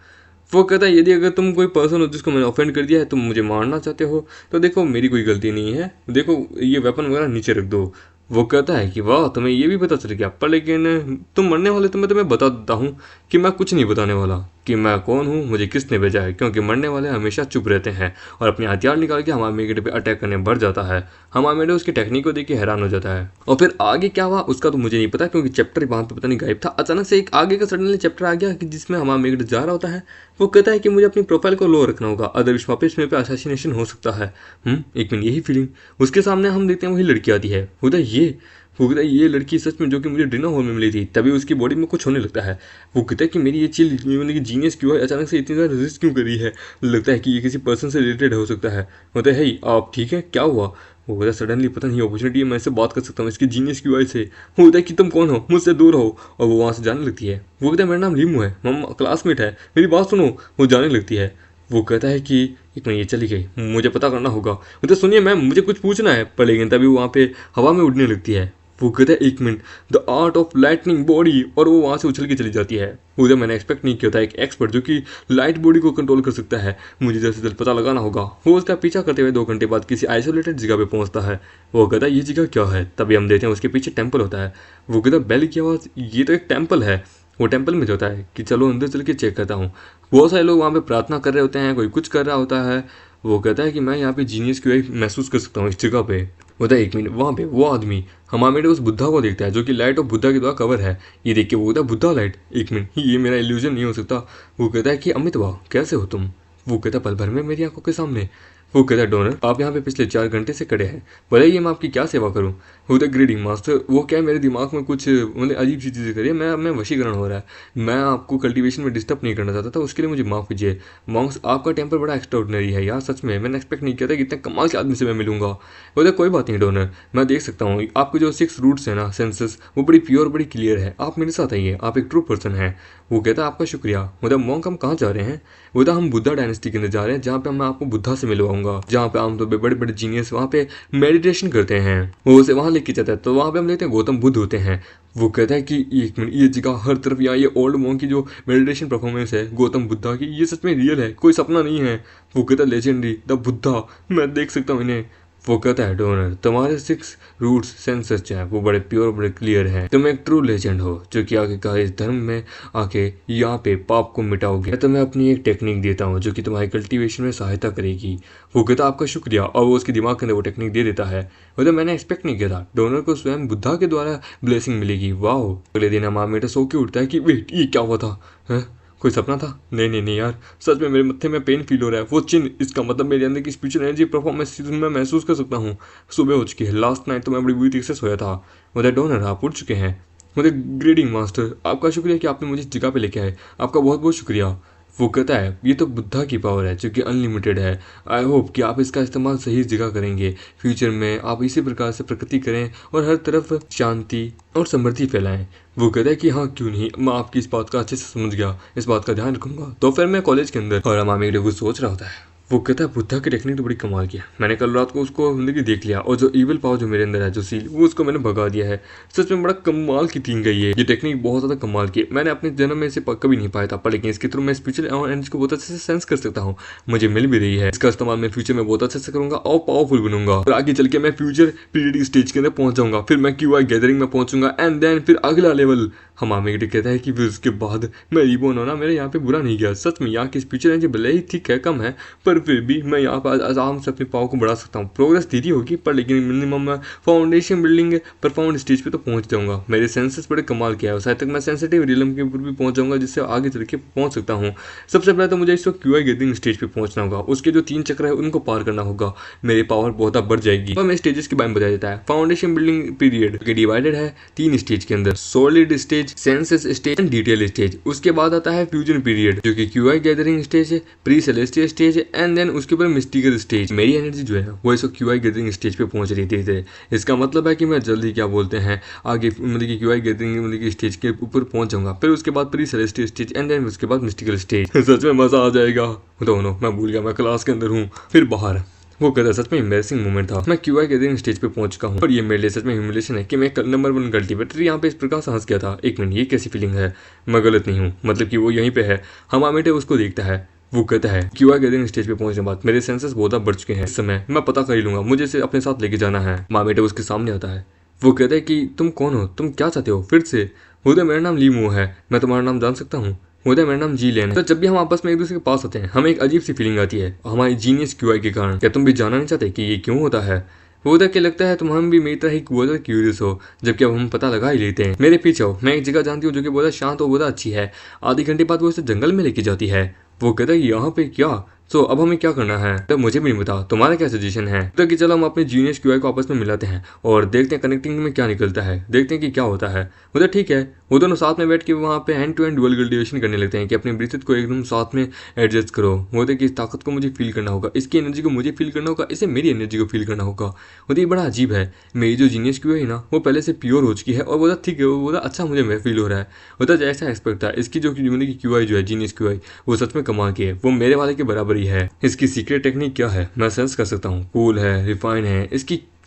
वो कहता है यदि अगर तुम कोई पर्सन हो जिसको मैंने ऑफेंड कर दिया है, तुम मुझे मारना चाहते हो तो देखो मेरी कोई गलती नहीं है, देखो ये वेपन वगैरह नीचे रख दो। वो कहता है कि वाह तुम्हें ये भी पता चल गया, पर लेकिन तुम मरने वाले तो मैं तुम्हें बता देता हूँ कि मैं कुछ नहीं बताने वाला कि मैं कौन हूँ, मुझे किसने भेजा है, क्योंकि मरने वाले हमेशा चुप रहते हैं और अपने हथियार निकाल के हमारे मेगेट पे अटैक करने बढ़ जाता है। हमारा मेडे उसकी टेक्निक को देख के हैरान हो जाता है। और फिर आगे क्या हुआ उसका तो मुझे नहीं पता, क्योंकि चैप्टर वहाँ पे पता नहीं गायब था। अचानक से एक आगे का सडनली चैप्टर आ गया कि जिसमें हमारा मेगेट जा रहा होता है। वो कहता है कि मुझे अपनी प्रोफाइल को लो रखना होगा, अदरवाइज वापस मेरे पे असैसिनेशन हो सकता है। एक मिनट, यही फीलिंग उसके सामने हम देखते हैं वही लड़की आती है। होता है ये वो कहता है ये लड़की सच में जो कि मुझे डिनर हॉल में मिली थी, तभी उसकी बॉडी में कुछ होने लगता है। वो कहता है कि मेरी ये चिल मतलब कि जीनियस क्यों है, अचानक से इतनी ज़्यादा रेजिस्ट क्यों करी है, लगता है कि ये किसी पर्सन से रिलेटेड हो सकता है। होता है हे आप ठीक है क्या हुआ। वो कहता है सडनली पता नहीं अपॉर्चुनिटी है, मैं इससे बात कर सकता हूँ इसकी जीनियस की वजह से। वो होता है कि तुम कौन हो, मुझसे दूर हो। और वो वहाँ से जाने लगती है। वो कहता है मेरा नाम लीमू है, मम्मा क्लासमेट है, मेरी बात सुनो। वो जाने लगती है। वो कहता है कि एक मिनट ये चली गई, मुझे पता करना होगा। मतलब सुनिए मैम मुझे कुछ पूछना है, पर लेकिन तभी वहाँ पे हवा में उड़ने लगती है। वो कहता है एक minute, the art of lightning body, और वो वहाँ से उछल के चली जाती है। उधर मैंने एक्सपेक्ट नहीं किया था एक एक्सपर्ट जो कि लाइट बॉडी को कंट्रोल कर सकता है, मुझे जल्द से जल्द पता लगाना होगा। वो उसका पीछा करते हुए 2 घंटे बाद किसी आइसोलेटेड जगह पे पहुंचता है। वो कहता है ये जगह क्या है, तभी हम देखते हैं उसके पीछे टेम्पल होता है। वो कहता है बेल की आवाज़, ये तो एक टेम्पल है। वो टेम्पल में जाता है कि चलो अंदर चल के चेक करता हूँ। बहुत सारे लोग वहाँ पे प्रार्थना कर रहे होते हैं, कोई कुछ कर रहा होता है। वो कहता है कि मैं यहाँ पे जीनियस की वही महसूस कर सकता हूँ इस जगह पे। होता है 1 मिनट वहाँ पे वो आदमी हमामेडे उस बुद्धा को देखता है जो कि लाइट ऑफ बुद्धा के द्वारा कवर है। ये देख के वो होता है बुद्धा लाइट, 1 मिनट ये मेरा इल्यूजन नहीं हो सकता। वो कहता है कि अमित वाह कैसे हो तुम। वो कहता है पल भर में मेरी आंखों के सामने। वो कहता है डोनर आप यहाँ पे पिछले 4 घंटे से खड़े हैं, बताइए मैं आपकी क्या सेवा करूँ। वो द ग्रीडिंग मास्टर वो क्या है मेरे दिमाग में कुछ मतलब अजीब सी चीज़ें करिए, मैं वशीकरण हो रहा है। मैं आपको कल्टीवेशन में डिस्टर्ब नहीं करना चाहता था, उसके लिए मुझे माफ़ कीजिए। मॉन्क्स आपका टेम्पर बड़ा एक्स्ट्राऑर्डिनरी है यार, सच में मैंने एक्सपेक्ट नहीं किया था कि इतने कमाल के आदमी से मैं मिलूंगा। बोले कोई बात नहीं डोनर, मैं देख सकता हूँ आपके जो 6 रूट्स हैं ना सेंसेस वो बड़ी प्योर बड़ी क्लियर है, आप मेरे साथ आइए, आप एक ट्रू पर्सन हैं। वो कहता है आपका शुक्रिया। मतलब मॉन्क हम कहाँ जा रहे हैं। वो तो हम बुद्धा डायनेस्टी के अंदर जा रहे हैं जहाँ पे मैं आपको बुद्धा से मिलवाऊंगा, जहाँ पे आमतौर पे बड़े बड़े जीनियस वहाँ पे मेडिटेशन करते हैं। वो उसे वहाँ लेके जाता है तो वहाँ पे हम देखते हैं गौतम बुद्ध होते हैं। वो कहता है कि 1 मिनट ये जगह हर तरफ यहाँ ये ओल्ड मॉन्क की जो मेडिटेशन परफॉर्मेंस है गौतम बुद्धा की ये सच में रियल है, कोई सपना नहीं है। वो कहता है लेजेंडरी द बुद्धा, मैं देख सकता हूँ इन्हें। वो कहता है डोनर तुम्हारे 6 रूट्स सेंसर्स जो हैं वो बड़े प्योर बड़े क्लियर हैं, तुम एक ट्रू लेजेंड हो जो कि आगे का इस धर्म में आके यहाँ पे पाप को मिटाओगे। तो मैं अपनी एक टेक्निक देता हूँ जो कि तुम्हारी कल्टीवेशन में सहायता करेगी। वो कहता आपका शुक्रिया और वो उसके दिमाग के अंदर वो टेक्निक दे देता है। मतलब मैंने एक्सपेक्ट नहीं किया था डोनर को स्वयं बुद्धा के द्वारा ब्लेसिंग मिलेगी। वाह। अगले दिन हमारा सो के उठता है कि वेट ये क्या हुआ था, है कोई सपना था। नहीं नहीं नहीं यार सच में मेरे मत्थे में पेन फील हो रहा है। वो चिन्ह इसका मतलब मेरे अंदर की स्पिरिचुअल एनर्जी परफॉर्मेंस मैं महसूस कर सकता हूँ। सुबह हो चुकी है, लास्ट नाइट तो मैं बड़ी बुरी तरीके से सोया था। मतलब डोनर आप उठ चुके हैं। मतलब ग्रेडिंग मास्टर आपका शुक्रिया कि आपने मुझे इस जगह पे लेके आए, आपका बहुत बहुत शुक्रिया। वो कहता है ये तो बुद्धा की पावर है जो कि अनलिमिटेड है। आई होप कि आप इसका इस्तेमाल सही जगह करेंगे, फ्यूचर में आप इसी प्रकार से प्रकृति करें और हर तरफ शांति और समृद्धि फैलाएं। वो कहता है कि हाँ क्यों नहीं, मैं आपकी इस बात का अच्छे से समझ गया, इस बात का ध्यान रखूंगा। तो फिर मैं कॉलेज के अंदर और हम एक कुछ सोच रहा होता है। वो कहता है बुद्धा की टेक्निक तो बड़ी कमाल की है, मैंने कल रात को उसको जिंदगी देख लिया और जो इविल पावर जो मेरे अंदर है जो सील वो उसको मैंने भगा दिया है। सच में बड़ा कमाल की थीम गई है ये टेक्निक, बहुत ज़्यादा कमाल की है। मैंने अपने जन्म में इसे कभी नहीं पाया था, पर लेकिन इसके थ्रू मैं स्पिरिचुअल एनर्जी को बहुत अच्छे से सेंस कर सकता हूँ, मुझे मिल भी रही है। इसका इस्तेमाल मैं फ्यूचर में बहुत अच्छे से करूंगा और पावरफुल बनूंगा और आगे चल के मैं फ्यूचर पीरियड स्टेज के अंदर पहुंच जाऊंगा, फिर मैं क्यूआई गैदरिंग में पहुंचूंगा एंड देन फिर अगला लेवल। हम आमेगडे कहता है कि फिर उसके बाद मैं रिबोन होना मेरे यहाँ पे बुरा नहीं गया। सच में यहाँ की स्पिरिचुअल एनर्जी भले ही ठीक है कम है, पर फिर भी मैं यहाँ पर आराम से अपनी पावर को बढ़ा सकता हूँ। प्रोग्रेस धीरे होगी पर लेकिन मिनिमम मैं फाउंडेशन बिल्डिंग परफॉर्मेंट स्टेज पे तो पहुँच जाऊँगा। मेरे सेंसेस बड़े कमाल किया है, शायद तक मैं सेंसिटिव रियलम के ऊपर भी पहुँच जाऊँगा जिससे आगे चल के पहुँच सकता हूँ। सबसे पहले तो मुझे इस वक्त क्यूआई गैदरिंग स्टेज पे पहुँचना होगा, उसके जो 3 चक्र है उनको पार करना होगा, मेरी पावर बहुत बढ़ जाएगी। और मैं स्टेजेस के बारे में बता देता है। फाउंडेशन बिल्डिंग पीरियड के डिवाइडेड है 3 स्टेज के अंदर, solid stage, senses stage and detail stage. उसके बाद आता है फ्यूजन पीरियड जो कि क्यूआई गैदरिंग स्टेज है, pre celestial stage and then उसके ऊपर मिस्टिकल स्टेज। मेरी एनर्जी जो है वो इस क्यूआई गैदरिंग स्टेज पे पहुंच रही थी। इसका मतलब है कि मैं जल्दी क्या बोलते हैं आगे मतलब कि क्यूआई गैदरिंग मतलब कि स्टेज के ऊपर पहुंच जाऊंगा, फिर उसके बाद pre celestial stage and then उसके बाद मिस्टिकल स्टेज। सच में मजा आ जाएगा। दोनों मैं भूल गया मैं क्लास के अंदर हूँ फिर बाहर। वो कहता सच में एम्बैरेसिंग मोमेंट था, मैं क्यूआई गैदरिंग स्टेज पे पहुंच चुका हूँ और ये मेरे लिए सच में ह्यूमिलेशन है कि मैं नंबर 1 कल्टीवेटर यहाँ पे इस प्रकार से हंस गया था। 1 मिनट ये कैसी फीलिंग है, मैं गलत नहीं हूँ, मतलब कि वो यहीं पे है। हम आमेटे उसको देखता है। वो कहता है क्यूआई गैदरिंग स्टेज पे पहुंचने बाद मेरे सेंसेस बहुत बढ़ चुके हैं, इस समय मैं पता कर ही लूंगा, मुझे इसे अपने साथ लेके जाना है। मामेटे उसके सामने आता है। वो कहता है कि तुम कौन हो, तुम क्या चाहते हो फिर से। बोलते मेरा नाम लीमो है, मैं तुम्हारा नाम जान सकता हूँ। होता है मेरा नाम जी लेन। तो जब भी हम आपस में एक दूसरे के पास आते हैं हमें एक अजीब सी फीलिंग आती है हमारी जीनियस क्यूआई के कारण। क्या तुम भी जानना नहीं चाहते कि ये क्यों होता है। वो होता क्या लगता है तुम हम भी मेरी तरह ही बहुत ज़्यादा क्यूरियस हो, जबकि अब हम पता लगा ही लेते हैं। मेरे पीछे हो, मैं एक जगह जानती हूँ जो कि बहुत शांत और बहुत अच्छी है। आधे घंटे बाद वो इसे जंगल में लेके जाती है। वो कहता है यहाँ पे क्या, तो अब हमें क्या करना है। तब मुझे भी नहीं बता, तुम्हारा क्या सजेशन है। तो कि चलो हम अपने जीनियस क्यूआई को आपस में मिलाते हैं और देखते हैं कनेक्टिंग में क्या निकलता है, देखते हैं कि क्या होता है। वो ठीक है। वो दोनों साथ में बैठ के वहाँ पे hand to hand dual cultivation करने लगते हैं कि अपने ब्रीथ को एकदम साथ में एडजस्ट करो। वो कि इस ताकत को मुझे फील करना होगा, इसकी एनर्जी को मुझे फील करना होगा, इसे मेरी एनर्जी को फील करना होगा। वो ये बड़ा अजीब है, मेरी जो जीनियस क्यूआई है ना वो पहले से प्योर हो चुकी है और वो ठीक है, वो अच्छा मुझे फील हो रहा है। वो जैसा एक्सपेक्ट था इसकी जो क्यूआई जो है जीनियस क्यूआई वो सच में कमाल की है, वो मेरे वाले के बराबर ही है। इसकी सीक्रेट टेक्निक क्या है मैं सेंस कर सकता हूँ, कूल है, रिफाइन है।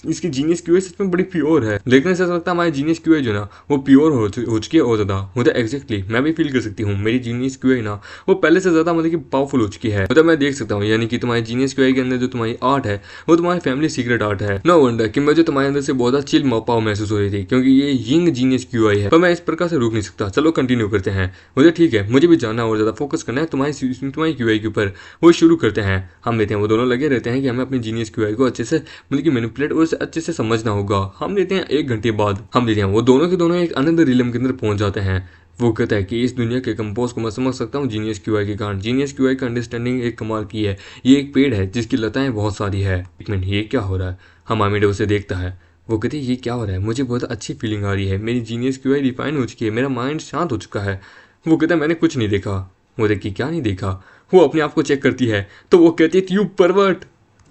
इसकी जीनियस क्यूआई सच में बड़ी प्योर है, देखने से लगता है हमारी जीनियस क्यूआई जो ना वो प्योर हो चुकी है और ज़्यादा। मतलब एग्जैक्टली मैं भी फील कर सकती हूँ मेरी जीनियस क्यूआई ना वो पहले से ज़्यादा मतलब कि पावरफुल हो चुकी है। मतलब मैं देख सकता हूँ यानी कि तुम्हारी जीनियस क्यूआई के अंदर जो तुम्हारी आर्ट है वो तुम्हारी फैमिली सीक्रेट आर्ट है। नो वंडर कि मुझे तुम्हारे अंदर से बहुत ज़्यादा चिल पावर महसूस हो रही थी क्योंकि ये यंग जीनियस क्यूआई है, पर मैं इस प्रकार से रुक नहीं सकता। चलो कंटिन्यू करते हैं। मुझे ठीक है, मुझे भी जानना और ज़्यादा फोकस करना है तुम्हारी क्यूआई के ऊपर। वो शुरू करते हैं। हम लेते हैं वो दोनों लगे रहते हैं कि हमें अपनी जीनियस क्यूआई को अच्छे से मतलब कि मैनिपुलेट और उसे अच्छे से समझना होगा। हम लेते हैं 1 घंटे बाद, हम लेते हैं वो दोनों के दोनों एक अनदर रिलम के अंदर पहुंच जाते हैं। वो कहता है कि इस दुनिया के कंपोज को मैं समझ सकता हूँ जीनियस क्यूआई के कारण। जीनियस क्यूआई का अंडरस्टैंडिंग एक कमाल की है। ये एक पेड़ है जिसकी लताएं बहुत सारी है। एक मिनट, ये क्या हो रहा है? हमामिडे उसे देखता है। वो कहती है ये क्या हो रहा है? मुझे बहुत अच्छी फीलिंग आ रही है। मेरी जीनियस क्यूआई रिफाइन हो चुकी है, मेरा माइंड शांत हो चुका है। वो कहता है मैंने कुछ नहीं देखा। वो देखी क्या नहीं देखा? वो अपने आप को चेक करती है तो वो कहती है यू परवर्ट।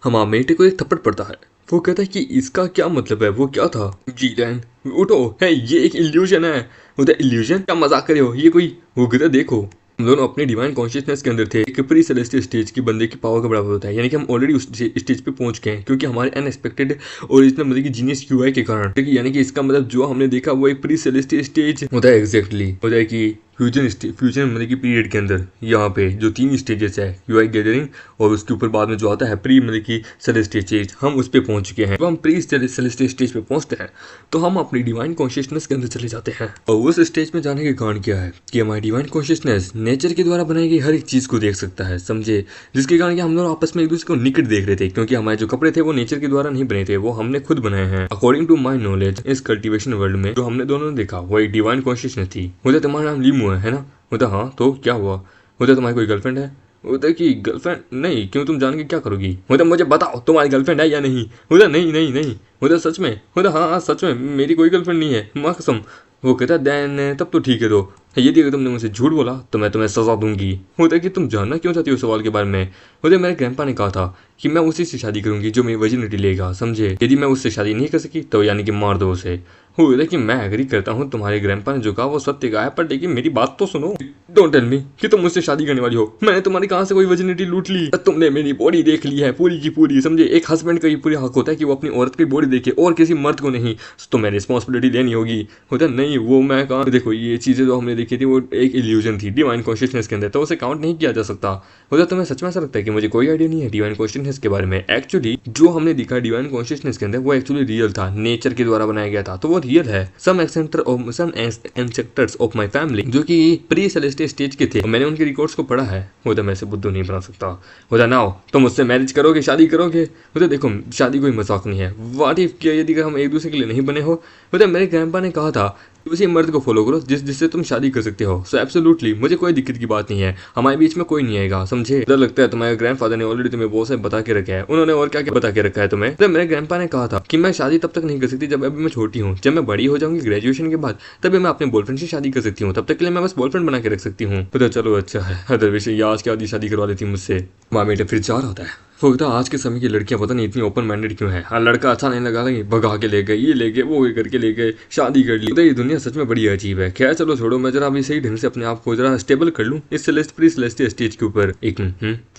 हमामेटे को एक थप्पड़ पड़ता है। वो कहता है कि इसका क्या मतलब है? वो क्या था? जीलैन उठो, है ये एक इल्यूजन है। वो कहता है इल्यूजन? क्या मजाक कर रहे हो? ये कोई? वो कहता है देखो, हम दोनों अपने डिवाइन कॉन्शियसनेस के अंदर थे। एक प्री सेलेस्टियल स्टेज की बंदे की पावर का बराबर होता है, यानी कि हम ऑलरेडी उस स्टेज पे पहुंच गए हैं क्योंकि हमारे अनएक्सपेक्टेड ओरिजिनल मतलब कि जीनियस क्यूआई के कारण। यानी कि इसका मतलब जो हमने देखा वो एक प्री सेलेस्टियल स्टेज होता है। एग्जैक्टली होता है कि फ्यूजन मतलब कि पीरियड के अंदर यहाँ पे जो 3 स्टेजेस है, क्यूआई गैदरिंग और उसके ऊपर बाद में जो आता है प्री मतलब कि सेलेस्टियल स्टेज, हम उस पर पहुंच चुके हैं। जब हम प्री सेलेस्टियल स्टेज पे पहुंचते हैं तो हम अपनी डिवाइन कॉन्शियसनेस के अंदर चले जाते हैं। और उस स्टेज में जाने के कारण क्या है कि हमारी डिवाइन कॉन्शियसनेस नेचर के द्वारा बनाई गई हर एक चीज को देख सकता है, समझे? जिसके कारण कि हम लोग आपस में एक दूसरे को निकट देख रहे थे क्योंकि हमारे जो कपड़े थे वो नेचर के द्वारा नहीं बने थे, वो हमने खुद बनाए हैं। अकॉर्डिंग टू माई नॉलेज, इस कल्टिवेशन वर्ल्ड में जो हमने दोनों ने देखा वो एक डिवाइन कॉन्शियसनेस थी। मुझे तुम्हारा नाम लीमू है ना? बोलता हाँ, तो क्या हुआ? बोलता तुम्हारी कोई गर्लफ्रेंड है? बोलता कि गर्लफ्रेंड नहीं, क्यों, तुम जान के क्या करोगी? बोलता मुझे बताओ तुम्हारी गर्लफ्रेंड है या नहीं? बोलता नहीं नहीं नहीं। बोलता सच में? बोलता हाँ हाँ सच में, मेरी कोई गर्लफ्रेंड नहीं है, माँ कसम। वो कहता देन तब तो ठीक है, तो यदि अगर तुमने मुझसे झूठ बोला तो मैं तुम्हें सजा दूंगी। होता है कि तुम जानना क्यों चाहती हो सवाल के बारे में? होता मेरे ग्रैंडपा ने कहा था कि मैं उसी से शादी करूंगी जो मेरी वर्जिनिटी लेगा, समझे? यदि मैं उससे शादी नहीं कर सकी तो यानी कि मार दो उसे। होता है कि मैं एग्री करता हूँ, तुम्हारे ग्रैंडपा ने जो कहा वो सत्य कहा है, पर लेकिन मेरी बात तो सुनो। डोंट टेल मी कि तुम मुझसे शादी करने वाली हो। मैंने तुम्हारी कहाँ से कोई वर्जिनिटी लूट ली? तुमने मेरी बॉडी देख ली है पूरी की पूरी, समझे? एक हस्बैंड का ये पूरा हक होता है कि वो अपनी औरत की बॉडी देखे और किसी मर्द को नहीं। तो मैं रिस्पॉन्सिबिलिटी लेनी होगी। होता नहीं, वो मैं कहा देखो ये चीजें जो हमने देखी थी वो एक इल्यूजन थी डिवाइन कॉन्शियसनेस के अंदर, तो उसे काउंट नहीं किया जा सकता। होता तुम्हें सच में ऐसा लगता है कि मुझे कोई आइडिया नहीं है डिवाइन कॉन्शियसनेस के बारे में? एक्चुअली जो हमने देखा डिवाइन कॉन्शियसनेस के अंदर वो एक्चुअली रियल था, नेचर के द्वारा बनाया गया था, तो वो रियल है। सम एंसेक्टर्स ऑफ माय फैमिली जो कि प्री सेलेस्टियल स्टेज के थे, मैंने उनके रिकॉर्ड्स को पढ़ा है। होता मैं से बुद्धू नहीं बना सकता। होता नाउ तुम मुझसे मैरिज करोगे, शादी करोगे? होता देखो शादी कोई मजाक नहीं है। व्हाट इफ क्या यदि हम एक दूसरे के लिए नहीं बने हो? होता मेरे ग्रैंडपा ने कहा था उसी मर्द को फॉलो करो जिससे तुम शादी कर सकते हो। सो एब्सोल्युटली मुझे कोई दिक्कत की बात नहीं है, हमारे बीच में कोई नहीं आएगा, समझे? डर लगता है तुम्हारे ग्रैंडफादर ने ऑलरेडी तुम्हें बहुत से बता के रखा है। उन्होंने और क्या क्या बता के रखा है तुम्हें? तो मेरे ग्रैंडपा ने कहा था कि मैं शादी तब तक नहीं कर सकती जब अभी मैं छोटी हूँ, जब मैं बड़ी हो जाऊंगी ग्रेजुएशन के बाद तभी मैं अपने बॉयफ्रेंड से शादी कर सकती हूँ, तब तक के लिए मैं बस बॉयफ्रेंड बना के रख सकती हूँ। तो चलो अच्छा है, अदर विषय आज की आधी शादी करवा लेती मुझसे। माँ बेटे फिर जा रहा है। वो कहता आज के समय की लड़कियां पता नहीं इतनी ओपन माइंडेड क्यों है। हाँ लड़का अच्छा नहीं लगा था भगा के ले गए, ये ले गए, वो करके ले गए, शादी कर ली। तो ये दुनिया सच में बड़ी अजीब है। खैर चलो छोड़ो, मैं जरा अभी सही ढंग से अपने आप को जरा स्टेबल कर लूँ इस प्री सेलेस्टियल स्टेज के ऊपर। एक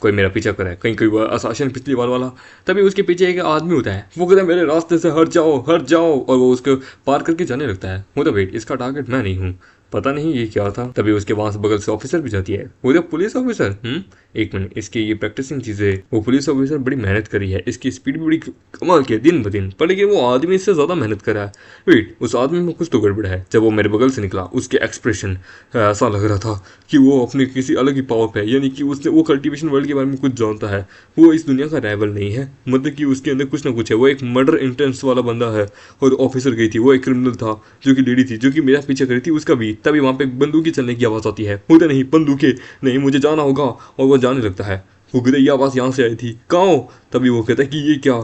कोई मेरा पीछा कर रहा है, कहीं कोई असाशन पिछली बार वाला। तभी उसके पीछे एक आदमी होता है, वो कहता है मेरे रास्ते से हट जाओ हट जाओ, और वो उसको पार करके जाने लगता है। वो तो वेट, इसका टारगेट मैं नहीं हूँ, पता नहीं ये क्या था। तभी उसके वहां से बगल से ऑफिसर भी जाती है। वो पुलिस ऑफिसर, एक मिनट, इसकी ये प्रैक्टिसिंग चीजें, वो पुलिस ऑफिसर बड़ी मेहनत करी है, इसकी स्पीड भी बड़ी कमाल की है दिन ब दिन, पर लेकिन वो आदमी इससे ज्यादा मेहनत कर रहा है। वेट, उस आदमी में कुछ तो गड़बड़ है। जब वो मेरे बगल से निकला उसके एक्सप्रेशन ऐसा लग रहा था कि वो अपने किसी अलग ही पावर पे है, यानी कि उसने वो कल्टिवेशन वर्ल्ड के बारे में कुछ जानता है। वो इस दुनिया का राइवल नहीं है, मतलब कि उसके अंदर कुछ ना कुछ है। वो एक मर्डर इंटेंस वाला बंदा है। और ऑफिसर गई थी, वो एक क्रिमिनल था जो कि लेडी थी जो कि मेरा पीछा करी थी, उसका भी। तभी वहां पे बंदूकी चलने की आवाज आती है। होता नहीं बंदूकें नहीं, मुझे जाना होगा, और वो जाने लगता है। वो कहता है ये आवाज यहाँ से आई थी, कहाँ हो? तभी वो कहता है कि ये क्या?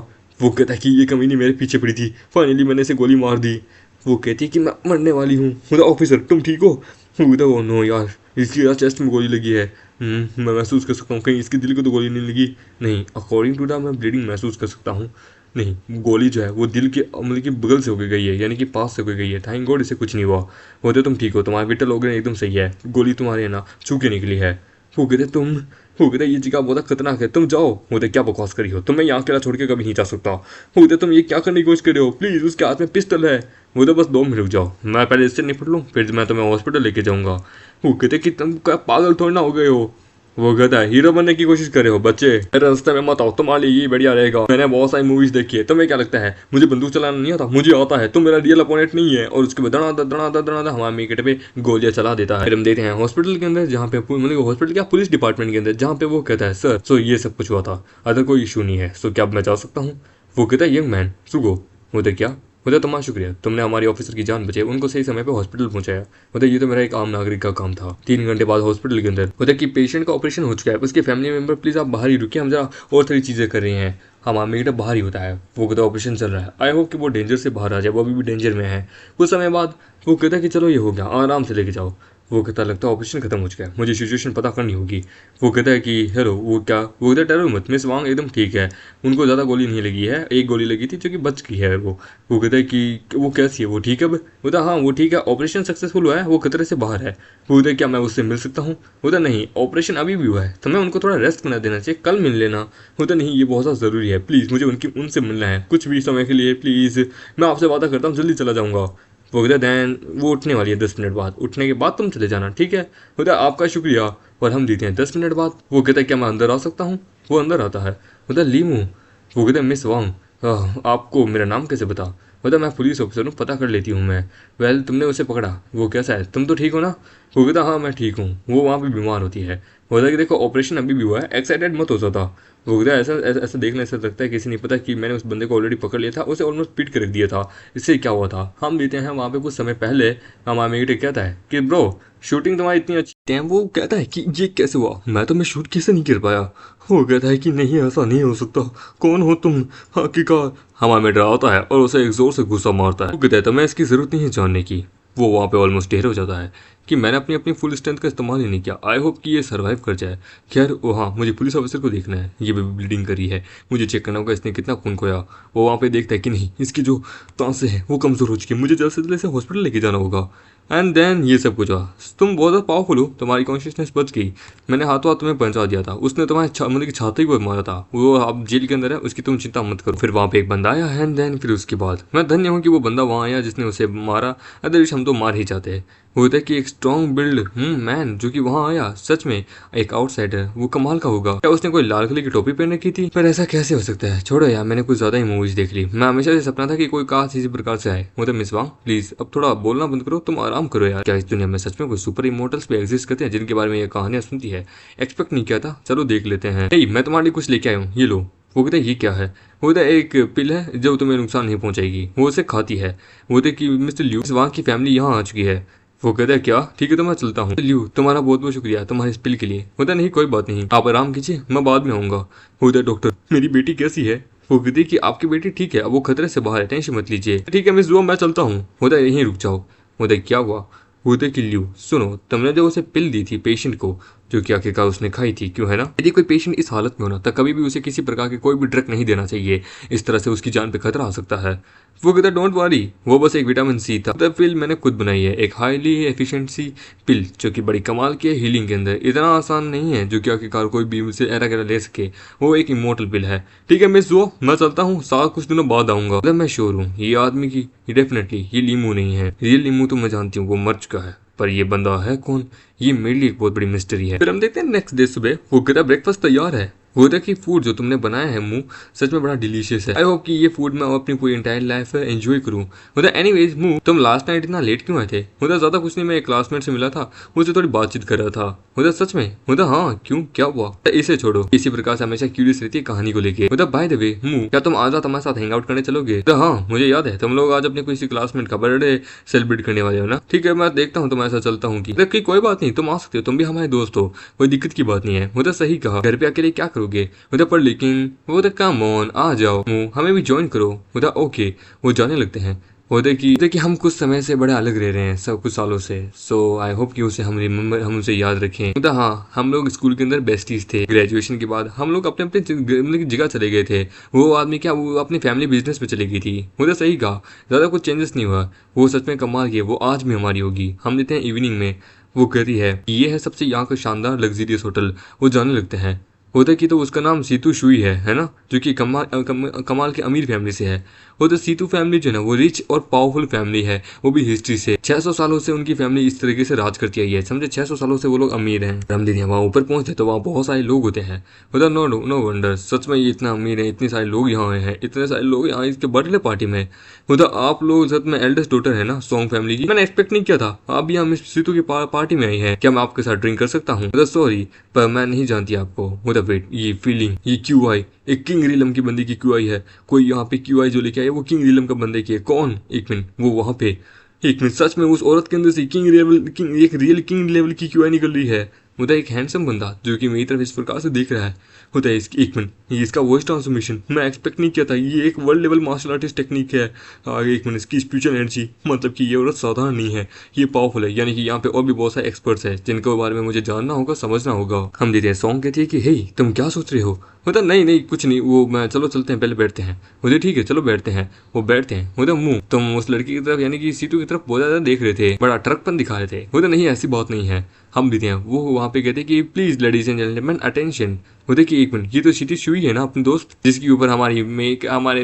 वो कहता है कि ये कमीनी मेरे पीछे पड़ी थी, फाइनली मैंने इसे गोली मार दी। वो कहती है कि मैं मरने वाली हूँ। बोला ऑफिसर तुम ठीक हो? वो कहता है नो यार, इसकी यार चेस्ट में गोली लगी है। मैं महसूस कर सकता हूँ, कहीं इसके दिल को तो गोली नहीं लगी? नहीं, अकॉर्डिंग टू दैट मैं ब्लीडिंग महसूस कर सकता हूँ। नहीं, गोली जो है वो दिल के मतलब कि बगल से होकर गई है, यानी कि पास से होकर गई है। थैंक गॉड इसे कुछ नहीं हुआ। वो तो तुम ठीक हो, तुम्हारा विटल ऑर्गन एकदम सही है, गोली तुम्हारे ना छू के निकली है। वो कहते ये जगह बहुत खतरनाक है, तुम जाओ। वो क्या बकवास करी हो, तुम्हें यहाँ अकेला छोड़ के कभी नहीं जा सकता। वो तुम ये क्या करने की कोशिश कर रहे हो? प्लीज, उसके हाथ में पिस्टल है। वो तो बस 2 मिनट रुक जाओ, मैं पहले इससे निपट लूँ, फिर मैं तुम्हें हॉस्पिटल लेके जाऊंगा। वो कहते कि तुम क्या पागल थोड़ा ना हो गए हो? वो कहता है हीरो बनने की कोशिश कर रहे हो बच्चे, मेरे रास्ते में मत आओ, तुम्हारे लिए ये बढ़िया रहेगा। मैंने बहुत सारी मूवीज देखी है, तुम्हें क्या लगता है मुझे बंदूक चलाना नहीं आता? मुझे आता है, तुम मेरा रियल अपोनेंट नहीं है। और उसके बाद दड़ा हमारे विकेट पे गोलियां चला देता है। फिर हम देखते हैं हॉस्पिटल के अंदर, जहाँ पे मतलब हॉस्पिटल क्या पुलिस डिपार्टमेंट के अंदर, जहाँ पे वो कहता है सर सो ये सब कुछ हुआ था, अदर कोई इशू नहीं है, सो क्या अब मैं जा सकता हूँ? वो कहता है यंग मैन सुगो, उधर क्या उधर तुम्हारा शुक्रिया, तुमने हमारी ऑफिसर की जान बचाई, उनको सही समय पे हॉस्पिटल पहुंचाया। उधर ये तो मेरा एक आम नागरिक का काम था। 3 घंटे बाद हॉस्पिटल के अंदर उधर की पेशेंट का ऑपरेशन हो चुका है, उसके फैमिली मेंबर प्लीज आप बाहर ही रुकिए, हम जरा और थोड़ी चीजें कर रही हैं। हमारा मेरा बाहर ही होता है, वो कहता ऑपरेशन चल रहा है, आई होप कि वो डेंजर से बाहर आ जाए, वो अभी भी डेंजर में है। कुछ समय बाद वो कहता है कि चलो ये हो गया, आराम से लेके जाओ। वो कहता लगता है ऑपरेशन खत्म हो चुका है, मुझे सिचुएशन पता करनी होगी। वो कहता है कि हेलो वो क्या, वो कहता है डरो मत, मिस वांग एकदम ठीक है, उनको ज़्यादा गोली नहीं लगी है, एक गोली लगी थी जो कि बच गई है। वो कहता है कि वो कैसी है, वो ठीक है। वो कहता हाँ वो ठीक है, ऑपरेशन सक्सेसफुल हुआ है, वो खतरे से बाहर है। वो कहता है क्या मैं उससे मिल सकता हूँ? वो कहता नहीं, ऑपरेशन अभी भी हुआ है, तो मैं उनको थोड़ा रेस्ट करना देना चाहिए, कल मिल लेना। होता नहीं, ये बहुत ज़्यादा ज़रूरी है, प्लीज़ मुझे उनसे मिलना है कुछ भी समय के लिए प्लीज़, मैं आपसे वादा करता हूँ जल्दी चला जाऊँगा। वो कहता दैन वो उठने वाली है 10 मिनट बाद, उठने के बाद तुम चले जाना, ठीक है? बोलता आपका शुक्रिया, और हम देते हैं 10 मिनट बाद। वो कहता है क्या मैं अंदर आ सकता हूँ? वो अंदर आता है। बोलता लीमू। वो कहता है मिस वांग आपको मेरा नाम कैसे बता? बोलता मैं पुलिस ऑफिसर हूँ, पता कर लेती हूँ मैं। वेल तुमने उसे पकड़ा, वो कैसा है, तुम तो ठीक हो ना? वो कहता हाँ मैं ठीक हूँ, वो वहाँ पे बीमार होती है। बोलता कि देखो ऑपरेशन अभी भी हुआ है, एक्साइटेड मत हो जाता। वो कहता है ऐसा ऐसा ऐसा देखने से लगता है किसी नहीं पता कि मैंने उस बंदे को ऑलरेडी पकड़ लिया था, उसे ऑलमोस्ट पीट के रख दिया था। इससे क्या हुआ था, हम देते हैं वहाँ पे कुछ समय पहले हमारा मेट कहता है कि ब्रो शूटिंग तुम्हारी इतनी अच्छी है। वो कहता है कि ये कैसे हुआ, मैं तो मैं शूट कैसे नहीं कर पाया? वो कहता है कि नहीं ऐसा नहीं हो सकता, कौन हो तुम? हकीकत हमारा मेट होता है और उसे एक जोर से गुस्सा मारता है। वो कहता है तो मैं इसकी जरूरत नहीं है जानने की। वो वहाँ पे ऑलमोस्ट ढेर हो जाता है कि मैंने अपनी अपनी फुल स्ट्रेंथ का इस्तेमाल ही नहीं किया, आई होप कि ये सर्वाइव कर जाए। खैर वो हाँ मुझे पुलिस ऑफिसर को देखना है, ये भी ब्लीडिंग करी है, मुझे चेक करना होगा इसने कितना खून खोया। वो वहाँ पे देखता है कि नहीं इसकी जो सांसें हैं वो कमज़ोर हो चुकी है, मुझे जल्द से जल्द इसे हॉस्पिटल लेके जाना होगा। एंड देन ये सब कुछ हुआ, तुम बहुत ज़्यादा पावरफुल हो, तुम्हारी कॉन्शियसनेस बच गई, मैंने हाथों हाथ तुम्हें पहुंचा दिया था, उसने तुम्हारे मतलब कि छाती को मारा था, वो अब जेल के अंदर है, उसकी तुम चिंता मत करो। फिर वहाँ पे एक बंदा आया एंड देन फिर उसके बाद मैं धन्य हूँ कि वो बंदा वहाँ आया जिसने उसे मारा, अदरवाइज हम तो मार ही जाते हैं। वो होता है कि एक स्ट्रॉन्ग बिल्ड मैन जो कि वहाँ आया, सच में एक आउटसाइडर, वो कमाल का होगा। क्या उसने कोई लाल कलर की टोपी पहन रखी थी? पर ऐसा कैसे हो सकता है, छोड़ो यार मैंने कुछ ज्यादा ही मूवीज देख ली, मैं हमेशा से सपना था कि कोई काश इसी प्रकार से आए। वो तो मिस वांग प्लीज अब थोड़ा बोलना बंद करो, तुम आराम करो यार। क्या इस दुनिया में सच में कोई सुपर इमोर्टल्स भी एग्जिस्ट करते हैं जिनके बारे में ये कहानियां सुनती है? एक्सपेक्ट नहीं किया था, चलो देख लेते हैं। मैं तुम्हारे लिए कुछ लेके आया हूँ, ये लो। वो कहता है ये क्या है? वो कहता है एक पिल है जो तुम्हें नुकसान नहीं पहुंचाएगी, वो उसे खाती है। वो कहता है कि मिस्टर ल्यू वहाँ की फैमिली यहाँ आ चुकी है। वो कहता है क्या, ठीक है तो मैं चलता हूँ। ल्यू तुम्हारा बहुत बहुत शुक्रिया तुम्हारे इस पिल के लिए। होता नहीं कोई बात नहीं, आप आराम कीजिए, मैं बाद में आऊँगा। होता है डॉक्टर मेरी बेटी कैसी है? वो कहती है कि आपकी बेटी ठीक है, अब वो खतरे से बाहर है, टेंशन मत लीजिए। ठीक है मिस जुआ मैं चलता हूँ। होता है यहीं रुक जाओ। होता है क्या हुआ? होता है कि ल्यू सुनो, तुमने जो उसे पिल दी थी पेशेंट को, जो कि आखिरकार उसने खाई थी, क्यों है ना? यदि कोई पेशेंट इस हालत में होना तब कभी भी उसे किसी प्रकार के कोई भी ड्रग नहीं देना चाहिए, इस तरह से उसकी जान पे खतरा आ सकता है। वो कहता डोंट वरी, वो बस एक विटामिन सी था। द पिल मैंने खुद बनाई है, एक हाईली एफिशिएंसी पिल जो कि बड़ी कमाल की है हीलिंग के अंदर, इतना आसान नहीं है जो कि आखिरकार कोई भी उसे एरा गैरा ले सके। वो एक इमोर्टल पिल है। ठीक है मिस जो मैं चलता हूँ, साथ कुछ दिनों बाद आऊंगा। मैं श्योर हूँ ये आदमी की डेफिनेटली ये लीमू नहीं है, ये लीमू तो मैं जानती हूँ वो मर चुका है, पर ये बंदा है कौन, ये मेरे लिए एक बहुत बड़ी मिस्ट्री है। फिर हम देखते हैं नेक्स्ट डे सुबह, वो कहता ब्रेकफास्ट तैयार है। वो कहता कि फूड जो तुमने बनाया है मुंह सच में बड़ा डिलीशियस है, आई होप कि ये फूड मैं अपनी पूरी एंटायर लाइफ एंजॉय करूँ। होता एनीवेज मुंह तुम लास्ट नाइट इतना लेट क्यों आए थे? होता ज्यादा कुछ नहीं, मैं एक क्लासमेट से मिला था, मुझसे थोड़ी बातचीत कर रहा था। होता सच में? होता हाँ क्यों क्या हुआ? इसे छोड़ो, इसी प्रकार से हमेशा क्यूरियस रहती है कहानी को लेके। होता बाय द वे मुंह क्या तुम आज रात हमारे साथ हैंग आउट करने चलोगे? तो हाँ मुझे याद है तुम लोग आज अपने किसी क्लासमेट का बर्थडे सेलिब्रेट करने वाले हो ना? ठीक है मैं देखता हूँ, तुम ऐसा चलता हूँ कि कोई बात नहीं, तुम आ सकते हो, तुम भी हमारे दोस्त हो, कोई दिक्कत की बात नहीं है। वो तो सही कहा, घर पे अकेले क्या करोगे? वो तो पर लेकिन वो तो कम ऑन आ जाओ हमें भी ज्वाइन करो। वो तो ओके, वो जाने लगते हैं। होते कि हम कुछ समय से बड़े अलग रह रहे हैं, सब कुछ सालों से, सो आई होप कि उसे हम रिमेम्बर, हम उसे याद रखें। तो हाँ हम लोग स्कूल के अंदर बेस्टीज थे, ग्रेजुएशन के बाद हम लोग अपने अपने जगह चले गए थे। वो आदमी क्या वो अपनी फैमिली बिजनेस पे चली गई थी। वो तो सही कहा, ज़्यादा कुछ चेंजेस नहीं हुआ, वो सच में कमाल की, वो आज भी हमारी होगी। हम देते हैं इवनिंग में। वो कहती है ये है सबसे यहाँ का शानदार लग्जरियस होटल। वो जाने लगते हैं। होता कि तो उसका नाम सीतू शुई है ना, जो कि कमाल के अमीर फैमिली से है। वो तो सीतू फैमिली जो है ना वो रिच और पावरफुल फैमिली है, वो भी हिस्ट्री से 600 सालों से उनकी फैमिली इस तरीके से राज करती आई है, समझे? 600 सालों से वो लोग अमीर हैं। हम दिन वहाँ ऊपर पहुंचते तो वहाँ बहुत सारे लोग होते हैं। होता नो वंडर, सच में ये इतना अमीर है, इतने सारे लोग यहाँ आए हैं, इतने सारे लोग यहाँ इसके बर्थडे पार्टी में। होता आप लोग सच में एल्डेस्ट डॉटर है ना सॉन्ग फैमिली की, मैंने एक्सपेक्ट नहीं किया था आप भी यहाँ सीतू की पार्टी में आई है, क्या मैं आपके साथ ड्रिंक कर सकता हूँ? सॉरी पर मैं नहीं जानती आपको। होता वेट, ये फीलिंग, ये क्यूआई एक किंग रिलम की बंदे की क्यूआई है। कोई यहाँ पे क्यूआई जो लेके आया वो किंग रिलम का बंदे की है। कौन? एक मिनट, वो वहां पे, एक मिनट, सच में उस औरत के अंदर से एक रियल किंग लेवल की क्यूआई निकल रही है। होता है एक हैंडसम बंदा जो कि मेरी तरफ इस प्रकार से देख रहा है। होता है इसकी, एक मिनट, ये इसका वॉइस ट्रांसफॉर्मेशन मैं एक्सपेक्ट नहीं किया था। ये एक world level martial artist technique है। आगे एक मिनट, इसकी स्पिरिचुअल एनर्जी, मतलब कि ये औरत साधारण नहीं है, ये पावरफुल है। यानी कि यहाँ पे और भी बहुत सारे एक्सपर्ट्स हैं जिनके बारे में मुझे जानना होगा, समझना होगा। हम देते हैं सॉन्ग कहती है कि हे तुम क्या सोच रहे हो। मतलब नहीं नहीं कुछ नहीं, वो मैं, चलो चलते हैं, पहले बैठते हैं। मुझे ठीक है चलो बैठते हैं। वो बैठते हैं। मुझे मुंह, तुम उस लड़की की तरफ यानी कि सीटू की तरफ बहुत ज्यादा देख रहे थे, बड़ा ट्रकपन दिखा रहे थे। मुझे नहीं ऐसी बात नहीं है। हम भी हैं। वो वहाँ पे कहते कि please ladies and gentleman attention. मुझे कि एक मिनट, ये तो सीटी शुई है ना अपनी दोस्त, जिसके ऊपर हमारे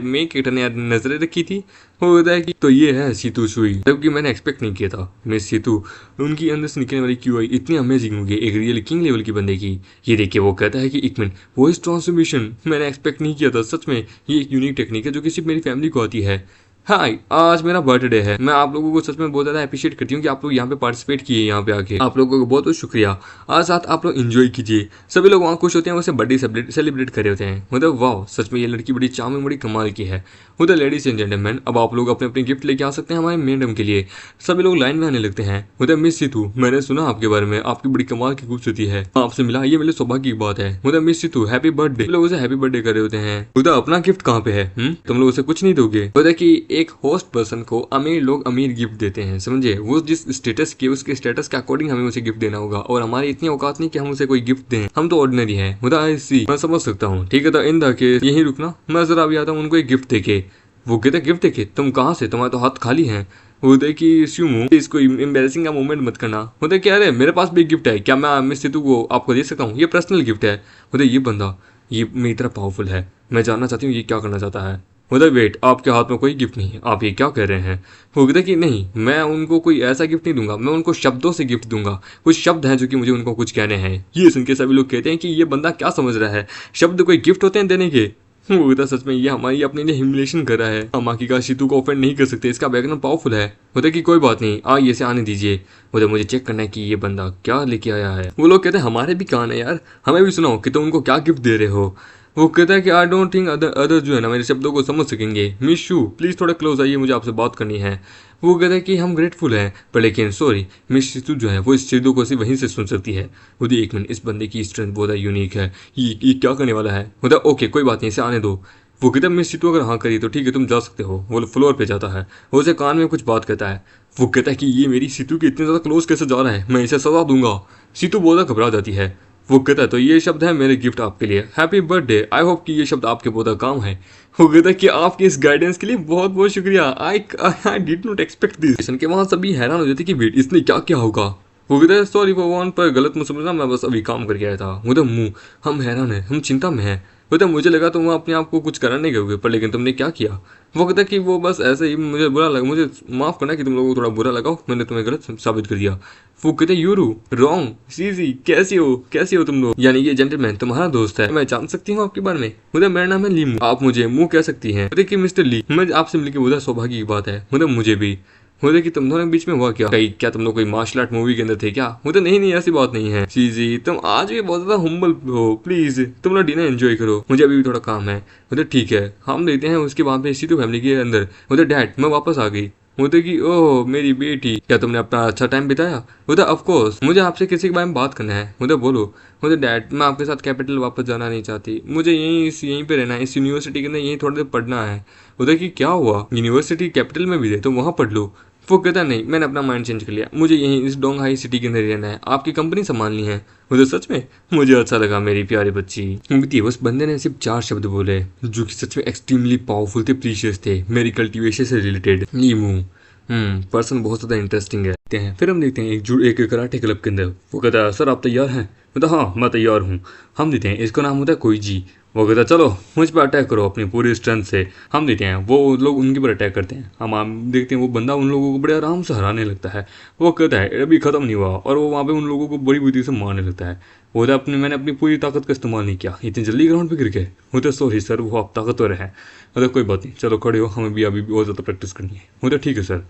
मेक ने नजरें रखी थी। वो होता है कि तो ये है सीतू शुई, जबकि मैंने एक्सपेक्ट नहीं किया था। मिस सीतू, उनकी अंदर से निकलने वाली क्यूआई इतनी अमेजिंग होगी एक रियल किंग लेवल की बंदे की। ये देखिए वो कहता है कि एक मिनट, वॉइस ट्रांसफॉर्मेशन मैंने एक्सपेक्ट नहीं किया था सच में। ये एक यूनिक टेक्निक है जो कि सिर्फ मेरी फैमिली को आती है। हाय, आज मेरा बर्थडे है। मैं आप लोगों को सच में बहुत ज़्यादा अप्रिशिएट करती हूँ कि आप लोग यहाँ पे पार्टिसिपेट किए, यहाँ पे आके आप लोगों को बहुत बहुत शुक्रिया। आज साथ आप लोग एंजॉय कीजिए। सभी लोग वहाँ खुश होते हैं, वैसे बर्थडे सेलिब्रेट कर रहे होते हैं। मतलब वाह, सच में ये लड़की बड़ी चार्मिंग, बड़ी कमाल की है। उधर लेडीज एंड जेंटलमैन, अब आप लोग अपने अपने गिफ्ट लेके आ सकते हैं हमारे मैडम के लिए। सभी लोग लाइन में आने लगते हैं। उधर मिस सीतू, मैंने सुना आपके बारे में, आपकी बड़ी कमाल की खूबसूरती है, आपसे मिला ये मेरे सौभाग्य की बात है। उधर मिस सीतू हैप्पी बर्थडे, लोग उसे हैप्पी बर्थडे कर रहे होते हैं। उधर अपना गिफ्ट कहाँ पे है? तुम लोग उसे कुछ नहीं दोगे? उधर की एक होस्ट पर्सन को अमीर लोग अमीर गिफ्ट देते हैं, समझे? वो जिस स्टेटस के, उसके स्टेटस के अकॉर्डिंग हमें उसे गिफ्ट देना होगा, और हमारी इतनी औकात नहीं कि हम उसे कोई गिफ्ट दें। हम तो ऑर्डिनरी हैं। मुझे आई सी, मैं समझ सकता हूँ। ठीक है तो इन द केस यहीं रुकना, मैं जरा अभी आता हूँ उनको एक गिफ्ट देके। वो कहते गिफ्ट देके? तुम कहाँ से? तुम्हारे तो हाथ खाली हैं। होता है कि स्यूमो, इसको एम्बेरसिंग का मोमेंट मत करना। होता है कि अरे मेरे पास भी एक गिफ्ट है, क्या मैं मिस सीतू को आपको दे सकता हूँ? ये पर्सनल गिफ्ट है। होता है ये बंदा, ये मेरी तरह पावरफुल है, मैं जानना चाहती हूँ ये क्या करना चाहता है। मतलब वेट, आपके हाथ में कोई गिफ्ट नहीं है, आप ये क्या कह रहे हैं? वो कहता कि नहीं, मैं उनको कोई ऐसा गिफ्ट नहीं दूंगा, मैं उनको शब्दों से गिफ्ट दूंगा। कुछ शब्द हैं जो कि मुझे उनको कुछ कहने हैं। ये सुन के सभी लोग कहते हैं कि ये बंदा क्या समझ रहा है, शब्द कोई गिफ्ट होते हैं देने के? वो कहता सच में ये हमारी अपने लिए ह्यूमिलेशन कर रहा है। हम आखिरकार सीतू को ऑफेंड नहीं कर सकते, इसका बैकग्राउंड पावरफुल है। होता कि कोई बात नहीं, आइए इसे आने दीजिए। मुझे चेक करना है कि ये बंदा क्या लेके आया है। वो लोग कहते हैं हमारे भी कान है यार, हमें भी सुनाओ कि तुम उनको क्या गिफ्ट दे रहे हो। वो कहता है कि आई डोंट थिंक अदर जो है ना मेरे शब्दों को समझ सकेंगे। मिस यू प्लीज थोड़ा क्लोज आइए, मुझे आपसे बात करनी है। वो कहता है कि हम ग्रेटफुल हैं, पर लेकिन सॉरी, मिस सीतू जो है वो इस चीज़ों को सिर्फ वहीं से सुन सकती है। मुझे एक मिनट, इस बंदे की स्ट्रेंथ बहुत यूनिक है, ये क्या करने वाला है? होता ओके कोई बात नहीं, इसे आने दो। वो कहता है मिस सीतू अगर हाँ करी तो ठीक है तुम जा सकते हो। वो फ्लोर पे जाता है, वो उसे कान में कुछ बात कहता है। वो कहता है कि ये मेरी सीतू के इतने ज़्यादा क्लोज कैसे जा रहा है, मैं इसे सजा दूंगा। सीतू बहुत ज़्यादा घबरा जाती है। वो कहता है तो ये शब्द है मेरे गिफ्ट आपके लिए, हैप्पी बर्थडे, आई होप कि ये शब्द आपके बहुत काम है। वो कहता है कि आपकी इस गाइडेंस के लिए बहुत बहुत शुक्रिया, I did not expect this. के वहाँ सभी हैरान हो जाते कि वेट, इसने क्या क्या होगा। वो कहता है सॉरी भगवान, पर गलत मत समझना, मैं बस अभी काम करके आया था। मुझे मुंह, हम हैरान हैं, हम चिंता में हैं। कहता मुझे लगा तुम अपने आप को कुछ करने गए, पर लेकिन तुमने क्या किया? वो कहता कि वो बस ऐसे ही मुझे बुरा लगा, मुझे माफ़ करना कि तुम लोगों को थोड़ा बुरा लगा, मैंने तुम्हें गलत साबित कर दिया। वो कहते यूरू रॉन्ग, सीजी कैसे हो तुम लोग? यानी ये जेंटलमैन तुम्हारा दोस्त है, मैं जान सकती हूँ आपके बारे में? मुझे मेरा नाम है लीमू, आप मुझे मुँह कह सकती हैं। देखिए मिस्टर ली, मैं आपसे मिलकर बहुत सौभाग्य की बात है। मुझे भी मुझे कि तुम दोनों के बीच में हुआ क्या तुम लोग कोई मार्शल आर्ट मूवी के अंदर थे क्या? मुझे नहीं ऐसी बात नहीं है। सीजी तुम आज भी बहुत ज्यादा हुम्बल हो, प्लीज तुम लोग डिनर एंजॉय करो, मुझे अभी भी थोड़ा काम है। मुझे ठीक है, हम देखते हैं उसके वहाँ पे सीतू फैमिली के अंदर। मुझे डैड मैं वापस आ गई। मुझे कि ओह मेरी बेटी, क्या तुमने अपना अच्छा टाइम बिताया? मुझे ऑफ कोर्स, मुझे आपसे किसी के बारे में बात करना है। मुझे बोलो। मुझे डैड मैं आपके साथ कैपिटल वापस जाना नहीं चाहती, मुझे यहीं पे रहना है, इस यूनिवर्सिटी के अंदर यहीं थोड़ी देर पढ़ना है। उधर की क्या हुआ, यूनिवर्सिटी कैपिटल में भी है तो वहाँ पढ़ लो। वो कहता नहीं, मैंने अपना माइंड चेंज कर लिया, मुझे यहीं इस डोंगहाई सिटी के अंदर रहना है, आपकी कंपनी संभालनी है। मुझे सच में मुझे अच्छा लगा मेरी प्यारी बच्ची। उस बंदे ने सिर्फ 4 शब्द बोले जो कि सच में एक्सट्रीमली पावरफुल थे, प्रीशियस थे, मेरी कल्टीवेशन से रिलेटेड। लीमू पर्सन बहुत ज़्यादा इंटरेस्टिंग है। फिर हम देखते हैं एक कराटे क्लब के अंदर। वो कहता है सर आप तैयार हैं? मतलब हाँ मैं तैयार हूँ। हम देते हैं, इसका नाम होता है कोईजी। वो कहता है चलो मुझ पर अटैक करो अपनी पूरी स्ट्रेंथ से। हम देते हैं, वो लोग उनके पर अटैक करते हैं। हम देखते हैं वो बंदा उन लोगों को बड़े आराम से हराने लगता है। वो कहता है अभी ख़त्म नहीं हुआ, और वो वहाँ पे उन लोगों को बड़ी बुद्धि से मारने लगता है। वो तो मैंने अपनी पूरी ताकत का इस्तेमाल नहीं किया, इतनी जल्दी ग्राउंड पे गिर गए। वो तो सॉरी सर, वो आप ताकतवर हैं। मतलब कोई बात नहीं, चलो खड़े हो, हमें भी अभी बहुत ज़्यादा प्रैक्टिस करनी है। वो तो ठीक है सर।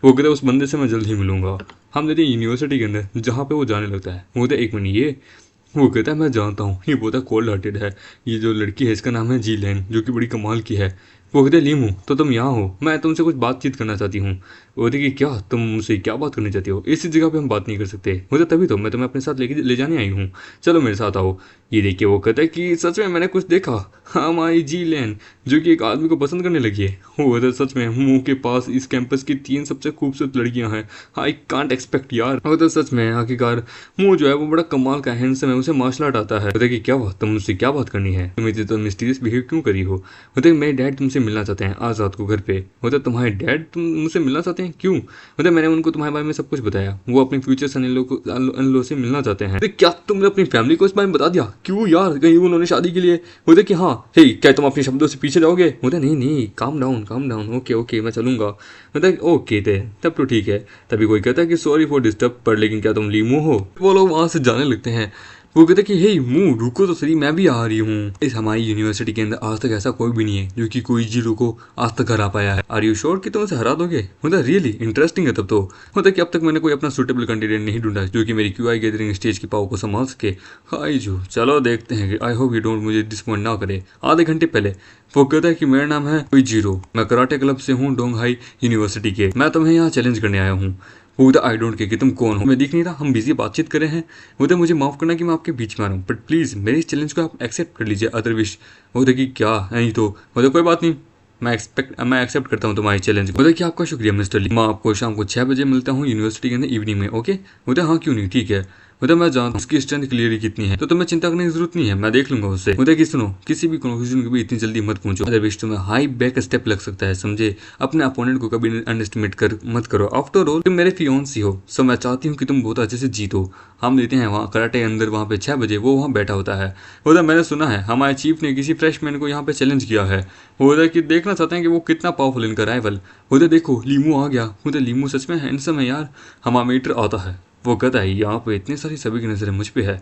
वो कहते उस बंदे से मैं जल्द ही मिलूंगा। हम देते हैं यूनिवर्सिटी के अंदर जहाँ पे वो जाने लगता है। वो कहते एक मिनट, वो कहता है मैं जानता हूँ ये बहुत कोल्ड हार्टेड है। ये जो लड़की है इसका नाम है जी लैन, जो कि बड़ी कमाल की है। वो कहते हैं लीमू तो तुम यहाँ हो, मैं तुमसे कुछ बातचीत करना चाहती हूँ। वो कहती कि क्या तुम मुझसे क्या बात करनी चाहती हो, इसी जगह पे हम बात नहीं कर सकते। मुझे तभी तो मैं तुम्हें अपने साथ लेके ले जाने आई हूँ, चलो मेरे साथ आओ। ये देखिए वो कहता है कि सच में मैंने कुछ देखा, हमारी जी लैन जो कि एक आदमी को पसंद करने लगी है। वो कहता है सच में मुंह के पास इस कैंपस की 3 सबसे खूबसूरत लड़कियां हैं, आई कांट एक्सपेक्ट यार। वो तो सच में आखिरकार मुंह जो है वो बड़ा कमाल का हैंडसम है, उसे मार्शल आर्ट आता है। बताइए क्या बात, तुम मुझसे क्या बात करनी है, तुम इतनी तो मिस्टीरियस बिहेव क्यों करी हो। बताइए मेरे डैड तुमसे मिलना चाहते हैं आज रात को घर पे। मतलब तुम्हारे डैड तुम मुझसे मिलना चाहते हैं, क्यों। मतलब मैंने उनको तुम्हारे बारे में सब कुछ बताया, वो अपने फ्यूचर सन इन लो से मिलना चाहते हैं। क्या तुमने अपनी फैमिली को इस बारे में बता दिया, क्यों यार, कहीं उन्होंने शादी के लिए। बोलते कि हाँ हे क्या तुम अपने शब्दों से पीछे जाओगे। बोलते नहीं नहीं काम डाउन, ओके ओके मैं चलूंगा। मतलब ओके थे तब तो ठीक है। तभी कोई कहता है कि सॉरी फॉर डिस्टर्ब, पर लेकिन क्या तुम लीमू हो। वो लोग वहां से जाने लगते हैं। वो कहते कि हे मुंह रुको तो सही, मैं भी आ रही हूँ। इस हमारी यूनिवर्सिटी के अंदर आज तक ऐसा कोई भी नहीं है जो कि कोई जीरो को आज तक हरा पाया है। आर यू श्योर कि तुम उसे हरा दोगे। मतलब रियली इंटरेस्टिंग है तब तो। मतलब कि अब तक मैंने कोई अपना सुटेबल कैंडिडेट नहीं ढूंढा जो कि मेरी क्यूआई गैदरिंग स्टेज की पावर को संभाल सके। हाई जो चलो देखते हैं, आई होप यू डोंट मुझे डिसपॉइंट ना करे। आधे घंटे पहले वो कहता है कि मेरा नाम है कोई जीरो, मैं कराटे क्लब से हूँ डोंगहाई यूनिवर्सिटी के, मैं तुम्हें यहाँ चैलेंज करने आया हूँ। वो बोलता आई डोंट केयर कि तुम कौन हो, मैं दिख नहीं रहा, हम बिजी बातचीत कर रहे हैं। बोलते मुझे माफ करना कि मैं आपके बीच में आ रहा हूँ, बट प्लीज मेरे इस चैलेंज को आप एक्सेप्ट कर लीजिए, अदरविश। बोलते कि क्या नहीं तो। बोलते कोई बात नहीं, मैं एक्सेप्ट करता हूँ तुम्हारी चैलेंज। बोलते कि आपका शुक्रिया मिस्टर ली, मैं आपको शाम को 6 बजे मिलता हूँ यूनिवर्सिटी के अंदर इवनिंग में, ओके। बोलते हाँ क्यों नहीं, ठीक है। मतलब मैं जानता हूँ उसकी स्ट्रेंथ क्लियर कितनी है, तो तुम्हें चिंता करने की जरूरत नहीं है, मैं देख लूंगा उससे। मुझे कि सुनो किसी भी कंक्लूजन को भी इतनी जल्दी मत पहुंचो, अदरवाइज तुम्हें हाई बैक स्टेप लग सकता है, समझे। अपने अपोनेंट को कभी अंडरस्टिमेट कर मत करो, आफ्टर ऑल तुम मेरे फियांसी हो, सो मैं चाहती हूँ कि तुम बहुत अच्छे से जीतो। हम लेते हैं वहाँ कराटे अंदर, वहाँ पे 6 बजे वो वहाँ बैठा होता है। बोला मैंने सुना है हमारे चीफ ने किसी फ्रेशमैन को यहाँ पे चैलेंज किया है। बोला कि देखना चाहते हैं कि वो कितना पावरफुल इनका राइवल। बोले देखो लीमू आ गया। बोले लीमू सच में हैंडसम है यार, हमारा मीटर आता है। वो कहता है यहाँ पे इतने सारी सभी की नजरें मुझ पे है।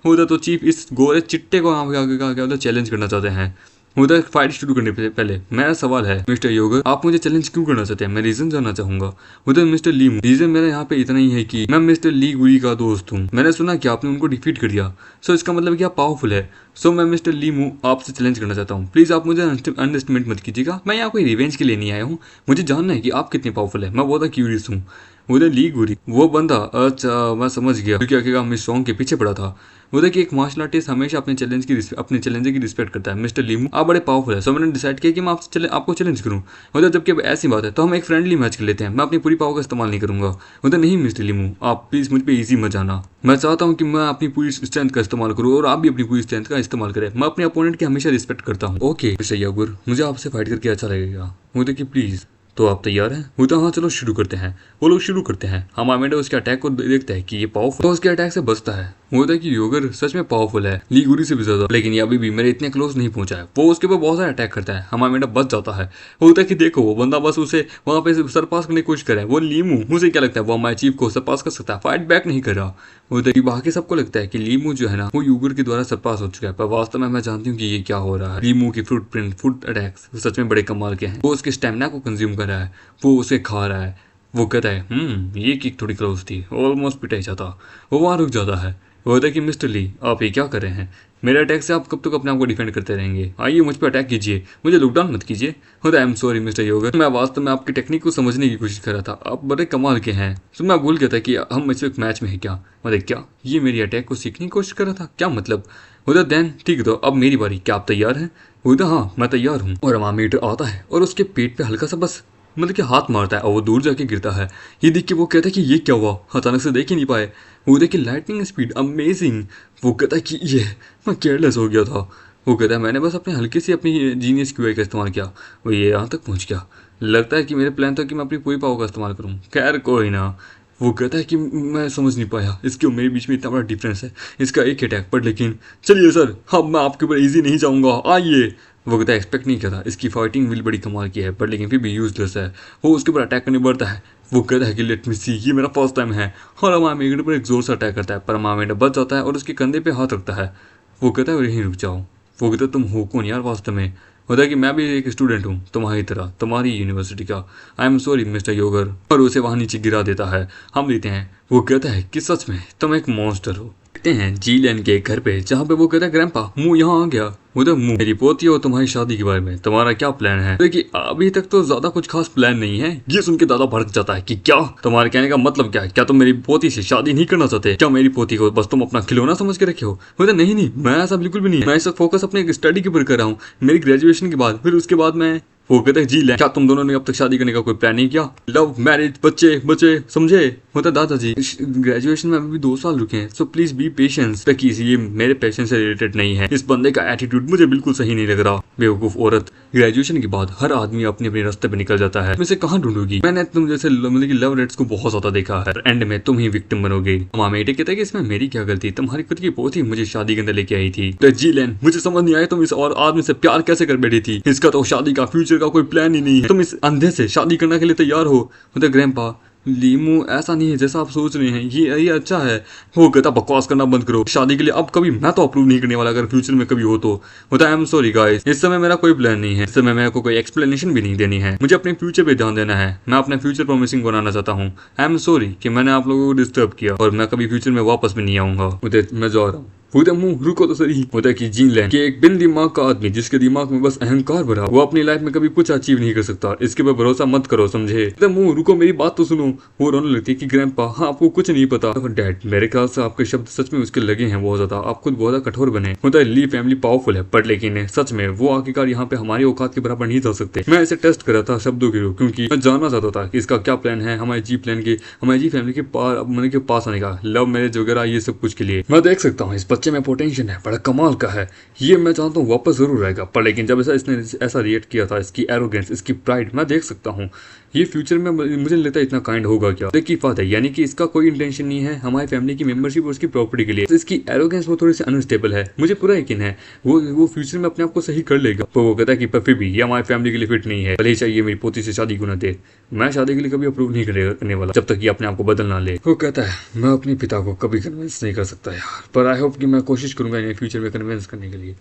होता तो चीफ इस गोरे चिट्टे को आगे चैलेंज करना चाहते हैं। उधर फाइट शुरू करने से पहले मेरा सवाल है मिस्टर योगर, आप मुझे चैलेंज क्यों करना चाहते हैं, मैं रीजन जानना चाहूंगा। उधर मिस्टर ली, रीजन मेरा यहाँ पे इतना ही है कि मैं मिस्टर ली गुरी का दोस्त हूँ, मैंने सुना कि आपने उनको डिफीट कर दिया, सो इसका मतलब कि आप पावरफुल है। सो मैं मिस्टर ली मू आपसे चैलेंज करना चाहता हूँ, प्लीज आप मुझे अंडरस्टिमेट मत कीजिएगा, मैं यहाँ कोई रिवेंज के लिए नहीं आया हूँ, मुझे जानना है कि आप कितने पावरफुल है, मैं बहुत क्यूरियस हूँ। उधर ली गुरी वो बंदा, अच्छा मैं समझ गया क्योंकि आखिरकार मिस सॉन्ग के पीछे पड़ा था। वो देखिए एक मार्शल आर्टिस्ट हमेशा अपने चैलेंजर की रिस्पेक्ट करता है। मिस्टर लीमू आप बड़े पावरफुल है, सो मैंने डिसाइड किया कि मैं आपको चैलेंज करूँ। मतलब जबकि अब ऐसी बात है तो हम एक फ्रेंडली मैच कर लेते हैं, मैं अपनी पूरी पावर का इस्तेमाल नहीं करूंगा। मतलब नहीं मिस्टर लीमू आप प्लीज मुझ पर ईजी मत जाना, मैं चाहता हूँ कि मैं अपनी पूरी स्ट्रेंथ का इस्तेमाल करूँ और आप भी अपनी पूरी स्ट्रेंथ का इस्तेमाल करें। मैं अपने अपोनेंट की हमेशा रिस्पेक्ट करता हूँ। ओके मिस्टर यागुर, मुझे आपसे फाइट करके अच्छा लगेगा। मुझे कि प्लीज, तो आप तैयार हैं। वो तो हाँ चलो शुरू करते हैं। वो लोग शुरू करते हैं, हमारा मेडा उसके अटैक को देखता है कि ये पावरफुल, तो उसके अटैक से बचता है। वो होता है कि योगर सच में पावरफुल है, ली गुरी से भी ज्यादा, लेकिन ये अभी भी मेरे इतने क्लोज नहीं पहुंचा है। वो उसके ऊपर बहुत सारा अटैक करता है, हमारा मेडा बच जाता है। वो होता है कि देखो वो बंदा बस उसे वहां पे सरपास करने की कोशिश कर रहा है। वो लीमू मुझे क्या लगता है वो हमारे चीफ को सरपास कर सकता है, फाइट बैक नहीं कर रहा। होता है कि बाकी सबको लगता है कि लीमू जो है ना वो यूगर के द्वारा सरपास हो चुका है, पर वास्तव में मैं जानती हूँ कि ये क्या हो रहा है। लीमू की फुट अटैक्स सच में बड़े कमाल के हैं। वो उसके स्टेमिना को कंज्यूम कर रहा है, वो उसे खा रहा है। वो कहता है ये किक थोड़ी क्लोज थी, ऑलमोस्ट पिटाई जाता। वो वहां रुक जाता है। वो होता है कि मिस्टर ली आप ये क्या कर रहे हैं, मेरे अटैक से आप कब तक अपने आप को डिफेंड करते रहेंगे, आइए मुझ पर अटैक कीजिए, मुझे लुकडाउन मत कीजिए। होता है आई एम सॉरी मिस्टर योगर, मैं वास्तव में आपकी टेक्निक को समझने की कोशिश कर रहा था, आप बड़े कमाल के हैं। तो मैं भूल गया था कि हम इस वक्त मैच में है क्या। मतलब क्या ये मेरी अटैक को सीखने की कोशिश कर रहा था, क्या मतलब। होता देन ठीक है, तो अब मेरी बारी, क्या आप तैयार हैं। होता हाँ मैं तैयार हूँ। और हमारा मीटर आता है और उसके पेट पे हल्का सा बस मतलब कि हाथ मारता है और वो दूर जाके गिरता है। ये देख के वो कहता है कि ये क्या हुआ, अचानक से देख ही नहीं पाए। वो देखिए लाइटनिंग स्पीड अमेजिंग। वो कहता है कि ये मैं केयरलेस हो गया था। वो कहता है मैंने बस अपने हल्की सी अपनी जीनियस क्यूआई का इस्तेमाल किया, वो ये यहाँ तक पहुँच गया। लगता है कि मेरे प्लान था कि मैं अपनी पूरी पावर का इस्तेमाल करूँ, खैर कोई ना। वो कहता है कि मैं समझ नहीं पाया इसके और मेरे बीच में इतना बड़ा डिफरेंस है, इसका एक अटैक पर, लेकिन चलिए सर अब मैं आपके ऊपर ईजी नहीं जाऊँगा, आइए। वो कहता है एक्सपेक्ट नहीं किया था, इसकी फाइटिंग भी बड़ी कमाल की है, पर लेकिन फिर भी यूजलेस है। वो उसके ऊपर अटैक करने बढ़ता है। वो कहता है कि लेट मी सी, ये मेरा फर्स्ट टाइम है। और हमारा मेगड़ पर एक जोर से अटैक करता है, पर हमारा मेगड़ बच जाता है और उसके कंधे पे हाथ रखता है। वो कहता है यहीं रुक जाओ। वो कहता है तुम हो कौन यार वास्तव में। होता है कि मैं भी एक स्टूडेंट हूँ तुम्हारी तरह, तुम्हारी यूनिवर्सिटी का, आई एम सॉरी मिस्टर योगर, और उसे वहाँ नीचे गिरा देता है। हम लेते हैं। वो कहता है कि सच में तुम एक मॉन्स्टर हो, देखते हैं जीलियन के घर पे, जहाँ पे वो कहता है ग्रैंपा मुंह यहाँ आ गया। उधर मुंह मेरी पोती और तुम्हारी शादी के बारे में तुम्हारा क्या प्लान है? देखिए अभी तक तो ज्यादा कुछ खास प्लान नहीं है। ये सुन के दादा भड़क जाता है कि क्या तुम्हारे कहने का मतलब क्या है? क्या तुम मेरी पोती से शादी नहीं करना चाहते? क्या मेरी पोती को बस तुम अपना खिलौना समझ के रखे हो? बोलते नहीं नहीं, मैं ऐसा बिल्कुल भी नहीं है। मैं इस वक्त फोकस अपने स्टडी के ऊपर कर रहा हूँ, मेरी ग्रेजुएशन के बाद। फिर उसके बाद मैं वो कहते हैं जी ले, क्या तुम दोनों ने अब तक शादी करने का कोई प्लान नहीं किया? लव मैरिज बच्चे बच्चे समझे? होता दादाजी ग्रेजुएशन में अभी भी 2 साल रुके हैं, सो प्लीज बी पेशेंस। ये मेरे पेशेंस से रिलेटेड नहीं है। इस बंदे का एटीट्यूड मुझे बिल्कुल सही नहीं लग रहा। बेवकूफ औरत। ग्रेजुएशन के बाद हर आदमी अपने अपने रास्ते पे निकल जाता है, वैसे कहाँ ढूंढोगी? मैंने तुम जैसे मतलब कि लव रेट्स को बहुत ज्यादा देखा है, एंड में तुम ही विक्टिम बनोगे। मामा बेटे कहते हैं कि इसमें मेरी क्या गलती? तुम्हारी खुद की पोती मुझे शादी के अंदर लेके आई थी। तो जीलैन मुझे समझ नहीं आया तुम इस और आदमी से प्यार कैसे कर बैठी थी। इसका तो शादी का फ्यूचर का कोई प्लान ही नहीं है, तुम इस अंधे से शादी करने के लिए तैयार हो। मतलब ग्रैंपा लीमू ऐसा नहीं है जैसा आप सोच रहे हैं, ये अच्छा है। वो कहता बकवास करना बंद करो, शादी के लिए अब कभी मैं तो अप्रूव नहीं करने वाला, अगर फ्यूचर में कभी हो तो। होता आई एम सॉरी गाइस, इस समय मेरा कोई प्लान नहीं है। इस समय मेरे को कोई एक्सप्लेनेशन भी नहीं देनी है, मुझे अपने फ्यूचर पे ध्यान देना है। मैं अपने फ्यूचर प्रॉमिसिंग बनाना चाहता हूँ। आई एम सॉरी कि मैंने आप लोगों को डिस्टर्ब किया, और मैं कभी फ्यूचर में वापस भी नहीं आऊंगा। मैं जा रहा हूँ। होता मुंह रुको तो सही। होता कि जीनलैंड के एक बिन दिमाग का आदमी जिसके दिमाग में बस अहंकार भरा, वो अपनी लाइफ में कभी कुछ अचीव नहीं कर सकता। इसके पर भरोसा मत करो, समझे? मुंह रुको, मेरी बात तो सुनो। वो रोने लगती है कि ग्रैंपा हाँ आपको कुछ नहीं पता। डैड मेरे ख्याल से आपके शब्द सच में उसके लगे हैं बहुत ज्यादा, आप खुद बहुत ज्यादा कठोर बने। होता है ली फैमिली पावरफुल है, बट लेकिन सच में वो आखिरकार यहाँ पे हमारी औकात के बराबर नहीं जा सकते। मैं इसे टेस्ट कर रहा था शब्दों के, क्योंकि मैं जानना चाहता था कि इसका क्या प्लान है हमारी जी प्लान के, हमारी जी फैमिली के पास आने का, लव मैरिज वगैरह ये सब कुछ के लिए। मैं देख सकता हूँ इस बच्चे में पोटेंशियल है, बड़ा कमाल का है। ये मैं जानता हूँ वापस जरूर आएगा, पर लेकिन जब इसने ऐसा रिएक्ट किया था, इसकी एरोगेंस, इसकी प्राइड, मैं देख सकता हूँ ये फ्यूचर में मुझे नहीं लगता इतना काइंड होगा। क्या देखिए बात है, यानी कि इसका कोई इंटेंशन नहीं है हमारी फैमिली की मेंबरशिप और उसकी प्रॉपर्टी के लिए। तो इसकी एरोगेंस वो थोड़ी सी अनस्टेबल है, मुझे पूरा यकीन है वो फ्यूचर में अपने आप को सही कर लेगा। तो वो कहता है कि फिर भी ये हमारी फैमिली के लिए फिट नहीं है, भले ही चाहिए मेरी पोती से शादी को न दे। मैं शादी के लिए कभी अप्रूव नहीं करने वाला जब तक ये अपने आप को बदल ना ले। वो कहता है मैं अपने पिता को कभी कन्विंस नहीं कर सकता यार, पर आई होप कि मैं कोशिश करूंगा इन्हें फ्यूचर में कन्विंस करने के लिए।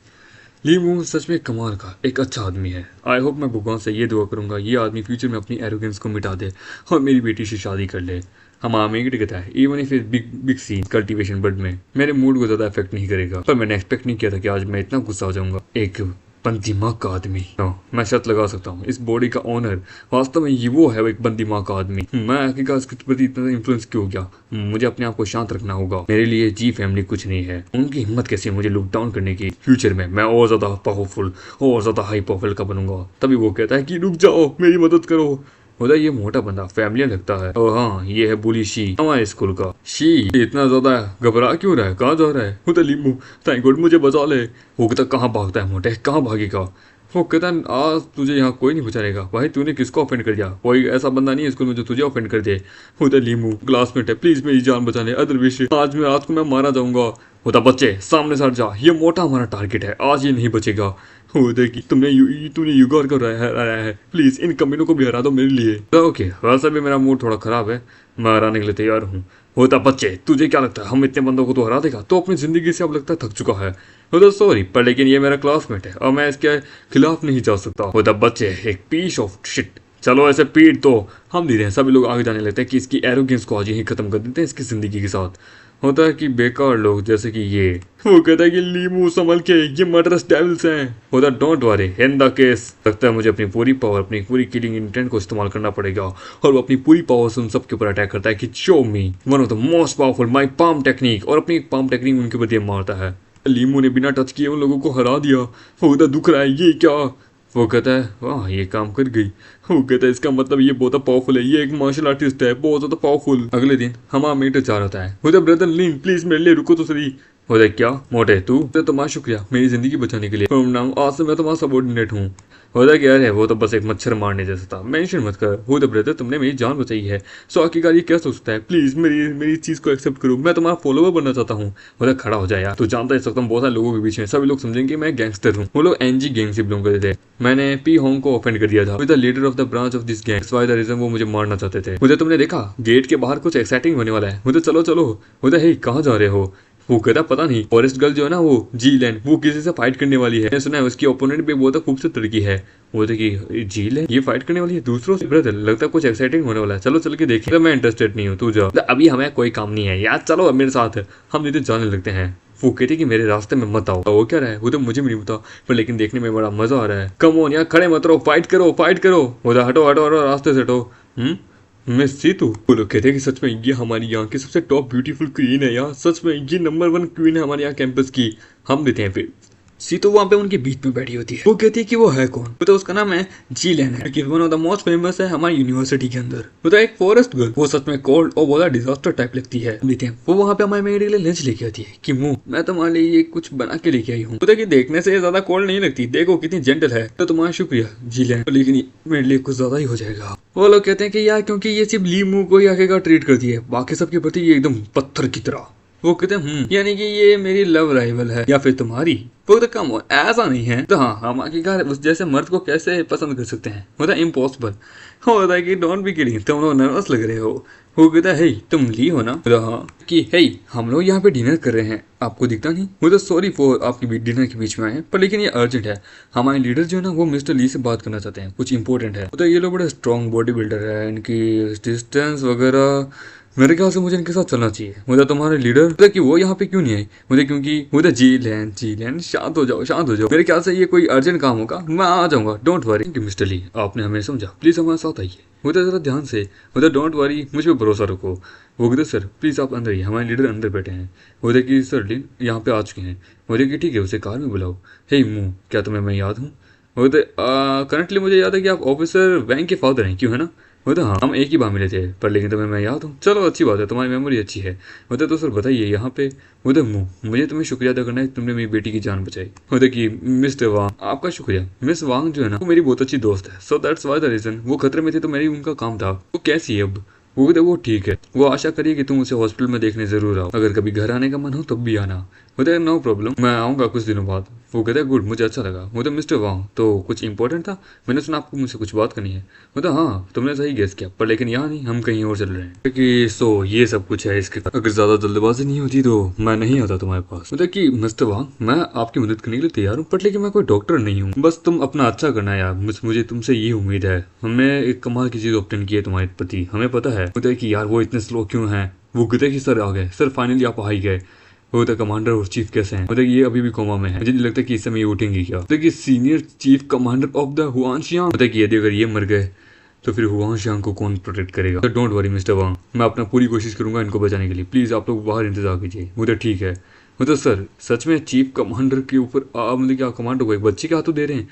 लीमू सच में कमाल का एक अच्छा आदमी है। आई होप मैं भगवान से ये दुआ करूंगा ये आदमी फ्यूचर में अपनी एरोगेंस को मिटा दे और मेरी बेटी से शादी कर ले। हम आमेगी कहता है even if big sea cultivation bird में मेरे मूड को ज्यादा इफेक्ट नहीं करेगा, पर मैंने एक्सपेक्ट नहीं किया था कि आज मैं इतना गुस्सा हो जाऊंगा। एक बंदीमाग का आदमी, मैं शर्त लगा सकता हूँ इस बॉडी का ओनर वास्तव में ये वो है, एक बंदीमाग का आदमी। मैं आखिरकार इसके प्रति इतना इन्फ्लुएंस क्यों हो गया? मुझे अपने आप को शांत रखना होगा। मेरे लिए जी फैमिली कुछ नहीं है, उनकी हिम्मत कैसी है मुझे लुक डाउन करने की। फ्यूचर में मैं और ज्यादा पावरफुल और ज्यादा हाई प्रोफाइल का बनूंगा। तभी वो कहता है कि रुक जाओ मेरी मदद करो। होता ये मोटा बंदा फैमिलियन लगता है। और हाँ ये है बुली शी हमारे स्कूल का। शी इतना ज्यादा घबरा क्यों रहा है, कहाँ जा रहा है? होता लीमू थैंक गॉड मुझे बचा ले। वो कहता कहाँ भागता है मोटे, कहाँ भागेगा? वो कहता आज तुझे यहाँ कोई नहीं बचाएगा। भाई तूने किसको ऑफेंड कर दिया? कोई ऐसा बंदा नहीं है स्कूल में जो तुझे ऑफेंड कर दे। होता लीमू क्लासमेट है, प्लीज मेरी जान बचा ले, अदरवाइज आज को मैं मारा जाऊंगा। होता बच्चे सामने से हट जा, ये मोटा हमारा टारगेट है, आज ये नहीं बचेगा। होता कि तूने युगार कर हराया है, प्लीज इन कमीनों को भी हरा दो मेरे लिए। ओके वैसे भी मेरा मूड थोड़ा खराब है, मैं हराने के लिए तैयार हूँ। होता बच्चे तुझे क्या लगता है हम इतने बंदों को तो हरा देगा? तो अपनी जिंदगी से अब लगता है थक चुका है। होता सॉरी पर लेकिन ये मेरा क्लासमेट है और मैं इसके खिलाफ नहीं जा सकता। होता बच्चे एक पीस ऑफ शिट, चलो ऐसे पीट तो हम नहीं रहे। सभी लोग आगे जाने लगते हैं कि इसकी एरोगेंस को आज यही खत्म कर देते हैं इसकी जिंदगी के साथ। होता है कि बेकार लोग जैसे कि ये। वो कहता है कि लीमू संभल के, ये मर्डरस डेविल्स हैं। होता don't worry in the case, लगता है मुझे अपनी पूरी पावर, अपनी पूरी किलिंग इंटेंट को इस्तेमाल करना पड़ेगा। और वो अपनी पूरी पावर से उन सबके ऊपर अटैक करता है कि show me one of the most powerful my palm technique, और अपनी पाम टेक्निक उनके ऊपर मारता है। लीमू ने बिना टच किए उन लोगों को हरा दिया। वो दुख रहा है ये क्या? वो कहता है वाह ये काम कर गई। वो कहता है इसका मतलब ये बहुत पावरफुल है, ये एक मार्शल आर्टिस्ट है बहुत ज्यादा पावरफुल। अगले दिन हमारा मीटर जा रहा है। वो ब्रदर लिन प्लीज मेरे लिए रुको तो सही। हो जाए क्या मोटे तू? तुम्हारा शुक्रिया मेरी जिंदगी बचाने के लिए, आज से मैं तुम्हारा सबॉर्डिनेट हूँ। होता क्या है वो तो बस एक मच्छर मारने जैसा था, मेंशन मत कर। हो ब्रदर तुमने मेरी जान बचाई है, सो आखिरकार ये क्या सोचता है? प्लीज मेरी चीज को एक्सेप्ट करो, मैं तुम्हारा फॉलोवर बनना चाहता हूँ। होता खड़ा हो जाए यार, तू जानता है इस वक्त बहुत सारे लोगों के बीच में सभी लोग समझेंगे मैं गैंगस्टर हूँ। वो लोग एनजी गैंग से बिलोंग करते थे। मैंने पी होंग को ऑफेंड कर दिया था, the leader of the branch of this gang, why the reason वो मुझे मारना चाहते थे। मुझे तुमने देखा गेट के बाहर कुछ एक्साइटिंग होने वाला है। मुझे चलो चलो। मुझे हे कहाँ जा रहे हो? वो कहता पता नहीं, फॉरेस्ट गर्ल जो है ना वो जीलन, वो किसी से फाइट करने वाली है। मैंने सुना है उसकी ओपोनेंट भी बहुत खूबसूरत लड़की है। वो देखिए जीलन ये फाइट करने वाली है दूसरों से। ब्रदर लगता है कुछ एक्साइटिंग होने वाला है, चलो चल के देखिए। तो मैं इंटरेस्टेड नहीं हूँ, तू जाओ, अभी हमें कोई काम नहीं है यार, चलो मेरे साथ, हम नहीं तो जाने लगते हैं। वो कहती कि मेरे रास्ते में मत आओ। वो क्या रहा है वो तो मुझे भी नहीं पता, पर लेकिन देखने में बड़ा मजा आ रहा है। कम ऑन यार, खड़े मत रहो, फाइट करो फाइट करो। वो हटो हटो हटो, रास्ते से हटो। मिस सीतू। वो लोग कहते हैं कि सच में ये हमारी यहाँ की सबसे टॉप ब्यूटीफुल क्वीन है यार, सच में ये नंबर 1 क्वीन है हमारे यहाँ कैंपस की। हम देते हैं फिर। सीतू वहाँ पे उनके बीच में बैठी होती है। वो कहती है कि वो है कौन? तो उसका नाम है जीलन है, कि one of the most famous है हमारी यूनिवर्सिटी के अंदर। तो एक फॉरेस्ट गर्ल, वो सच में कोल्ड और बहुत डिजास्टर टाइप लगती है। देते हैं वो वहाँ पे हमारे मेरे लिए लंच लेके आती है कि मुंह मैं तुम्हारे लिए ये कुछ बना के लेके आई हूँ। कि देखने से ज्यादा कोल्ड नहीं लगती, देखो कितनी जेंटल है। तो तुम्हारा शुक्रिया जीलन, लेकिन मेरे लिए कुछ ज्यादा ही हो जाएगा। वो लोग कहते हैं कि यार क्योंकि ये सिर्फ ली मुंह को ही आगे का ट्रीट करती है, बाकी सबके प्रति ये एकदम पत्थर की तरह। वो कहते हैं यानी कि ये मेरी लव राइवल है या फिर तुम्हारी? वो तो कम ऐसा नहीं है। तो हाँ, हम आखिरकार उस जैसे मर्द को कैसे पसंद कर सकते हैं? होता है इम्पॉसिबल। होता है कि डोंट बी किडिंग, तुम लोग नर्वस लग रहे हो। वो कहता है तुम ली हो ना? तो हाँ कि हे हम लोग यहाँ पे डिनर कर रहे हैं, आपको दिखता नहीं? वो तो सॉरी फॉर आपकी डिनर के बीच में आए, पर लेकिन ये अर्जेंट है। हमारे लीडर जो है ना वो मिस्टर ली से बात करना चाहते हैं, कुछ इंपॉर्टेंट है। तो ये लोग बड़े स्ट्रॉन्ग बॉडी बिल्डर है, इनकी डिस्टेंस वगैरह मेरे ख्याल से मुझे इनके साथ चलना चाहिए। मुझे तुम्हारे लीडर पता कि वो यहाँ पे क्यों नहीं आई? मुझे क्योंकि मुझे जीलन शांत हो जाओ शांत हो जाओ, मेरे ख्याल से ये कोई अर्जेंट काम होगा, मैं आ जाऊंगा, डोंट वरी। मिस्टर ली आपने हमें समझा, प्लीज हमारे साथ आइए। मुझे जरा ध्यान से, मुझे डोंट वरी, मुझ पर भरोसा रखो। वो कहते सर प्लीज आप अंदर ही, हमारे लीडर अंदर बैठे हैं। वो देखिए सर ली यहाँ पे आ चुके हैं। मुझे कि ठीक है उसे कार में बुलाओ। हे मुंह क्या तुम्हें मैं याद हूँ? वो तो करंटली मुझे याद है कि आप ऑफिसर वैंग के फादर हैं, क्यों है ना? वो तो हाँ हम एक ही बार मिले थे, पर लेकिन तुम्हें मैं याद हूँ। चलो अच्छी बात है, तुम्हारी मेमोरी अच्छी है। वो तो सर बताइए यहाँ पे। वो तो मुझे तुम्हें शुक्रिया अदा करना है, तुमने मेरी बेटी की जान बचाई। वो तो कि मिस्टर वांग आपका शुक्रिया। मिस वांग जो है ना वो मेरी बहुत अच्छी दोस्त है, so that's why the reason. वो खतरे में थे तो मेरी उनका काम था। वो कैसी है अब? वो तो वो ठीक है। वो आशा करिए कि तुम उसे हॉस्पिटल में देखने जरूर आओ, अगर कभी घर आने का मन हो तब भी आना। बोलते नो प्रॉब्लम, मैं आऊँगा कुछ दिनों बाद। वो कहता है गुड, मुझे अच्छा लगा। बोलते मिस्टर वांग तो कुछ इंपॉर्टेंट था? मैंने सुना आपको मुझसे कुछ बात करनी है। बोलता हाँ तुमने सही गेस किया, पर लेकिन यहाँ नहीं, हम कहीं और चल रहे हैं। कि सो ये सब कुछ है इसके, अगर ज्यादा जल्दबाजी नहीं होती तो मैं नहीं आता तुम्हारे पास। बोलता कि मिस्टर वांग मैं आपकी मदद करने के लिए तैयार हूँ, बट लेकिन मैं कोई डॉक्टर नहीं हूँ, बस तुम अपना अच्छा करना है यार, मुझे तुमसे ये उम्मीद है। हमने एक कमाल की चीज ऑब्टेन की है तुम्हारे प्रति, हमें पता है। बोलता है कि यार वो इतने स्लो क्यों है? वो कहते हैं कि सर आ गए, सर फाइनली आप आ ही गए। वो तो कमांडर और चीफ कैसे हैं? मतलब ये अभी भी कोमा में है, मुझे नहीं लगता कि इस समय ये उठेंगे क्या। मतलब कि senior chief commander of the Huanxiang, मतलब कि यदि अगर ये मर गए तो फिर हुआनशियांग को कौन प्रोटेक्ट करेगा? तो डोंट वरी मिस्टर वांग, मैं अपना पूरी कोशिश करूंगा इनको बचाने के लिए, प्लीज आप लोग बाहर इंतजार कीजिए। वो तो ठीक है। मतलब सर सच में चीफ कमांडर के ऊपर मतलब क्या कमांडर को एक बच्चे के हाथों दे रहे हैं?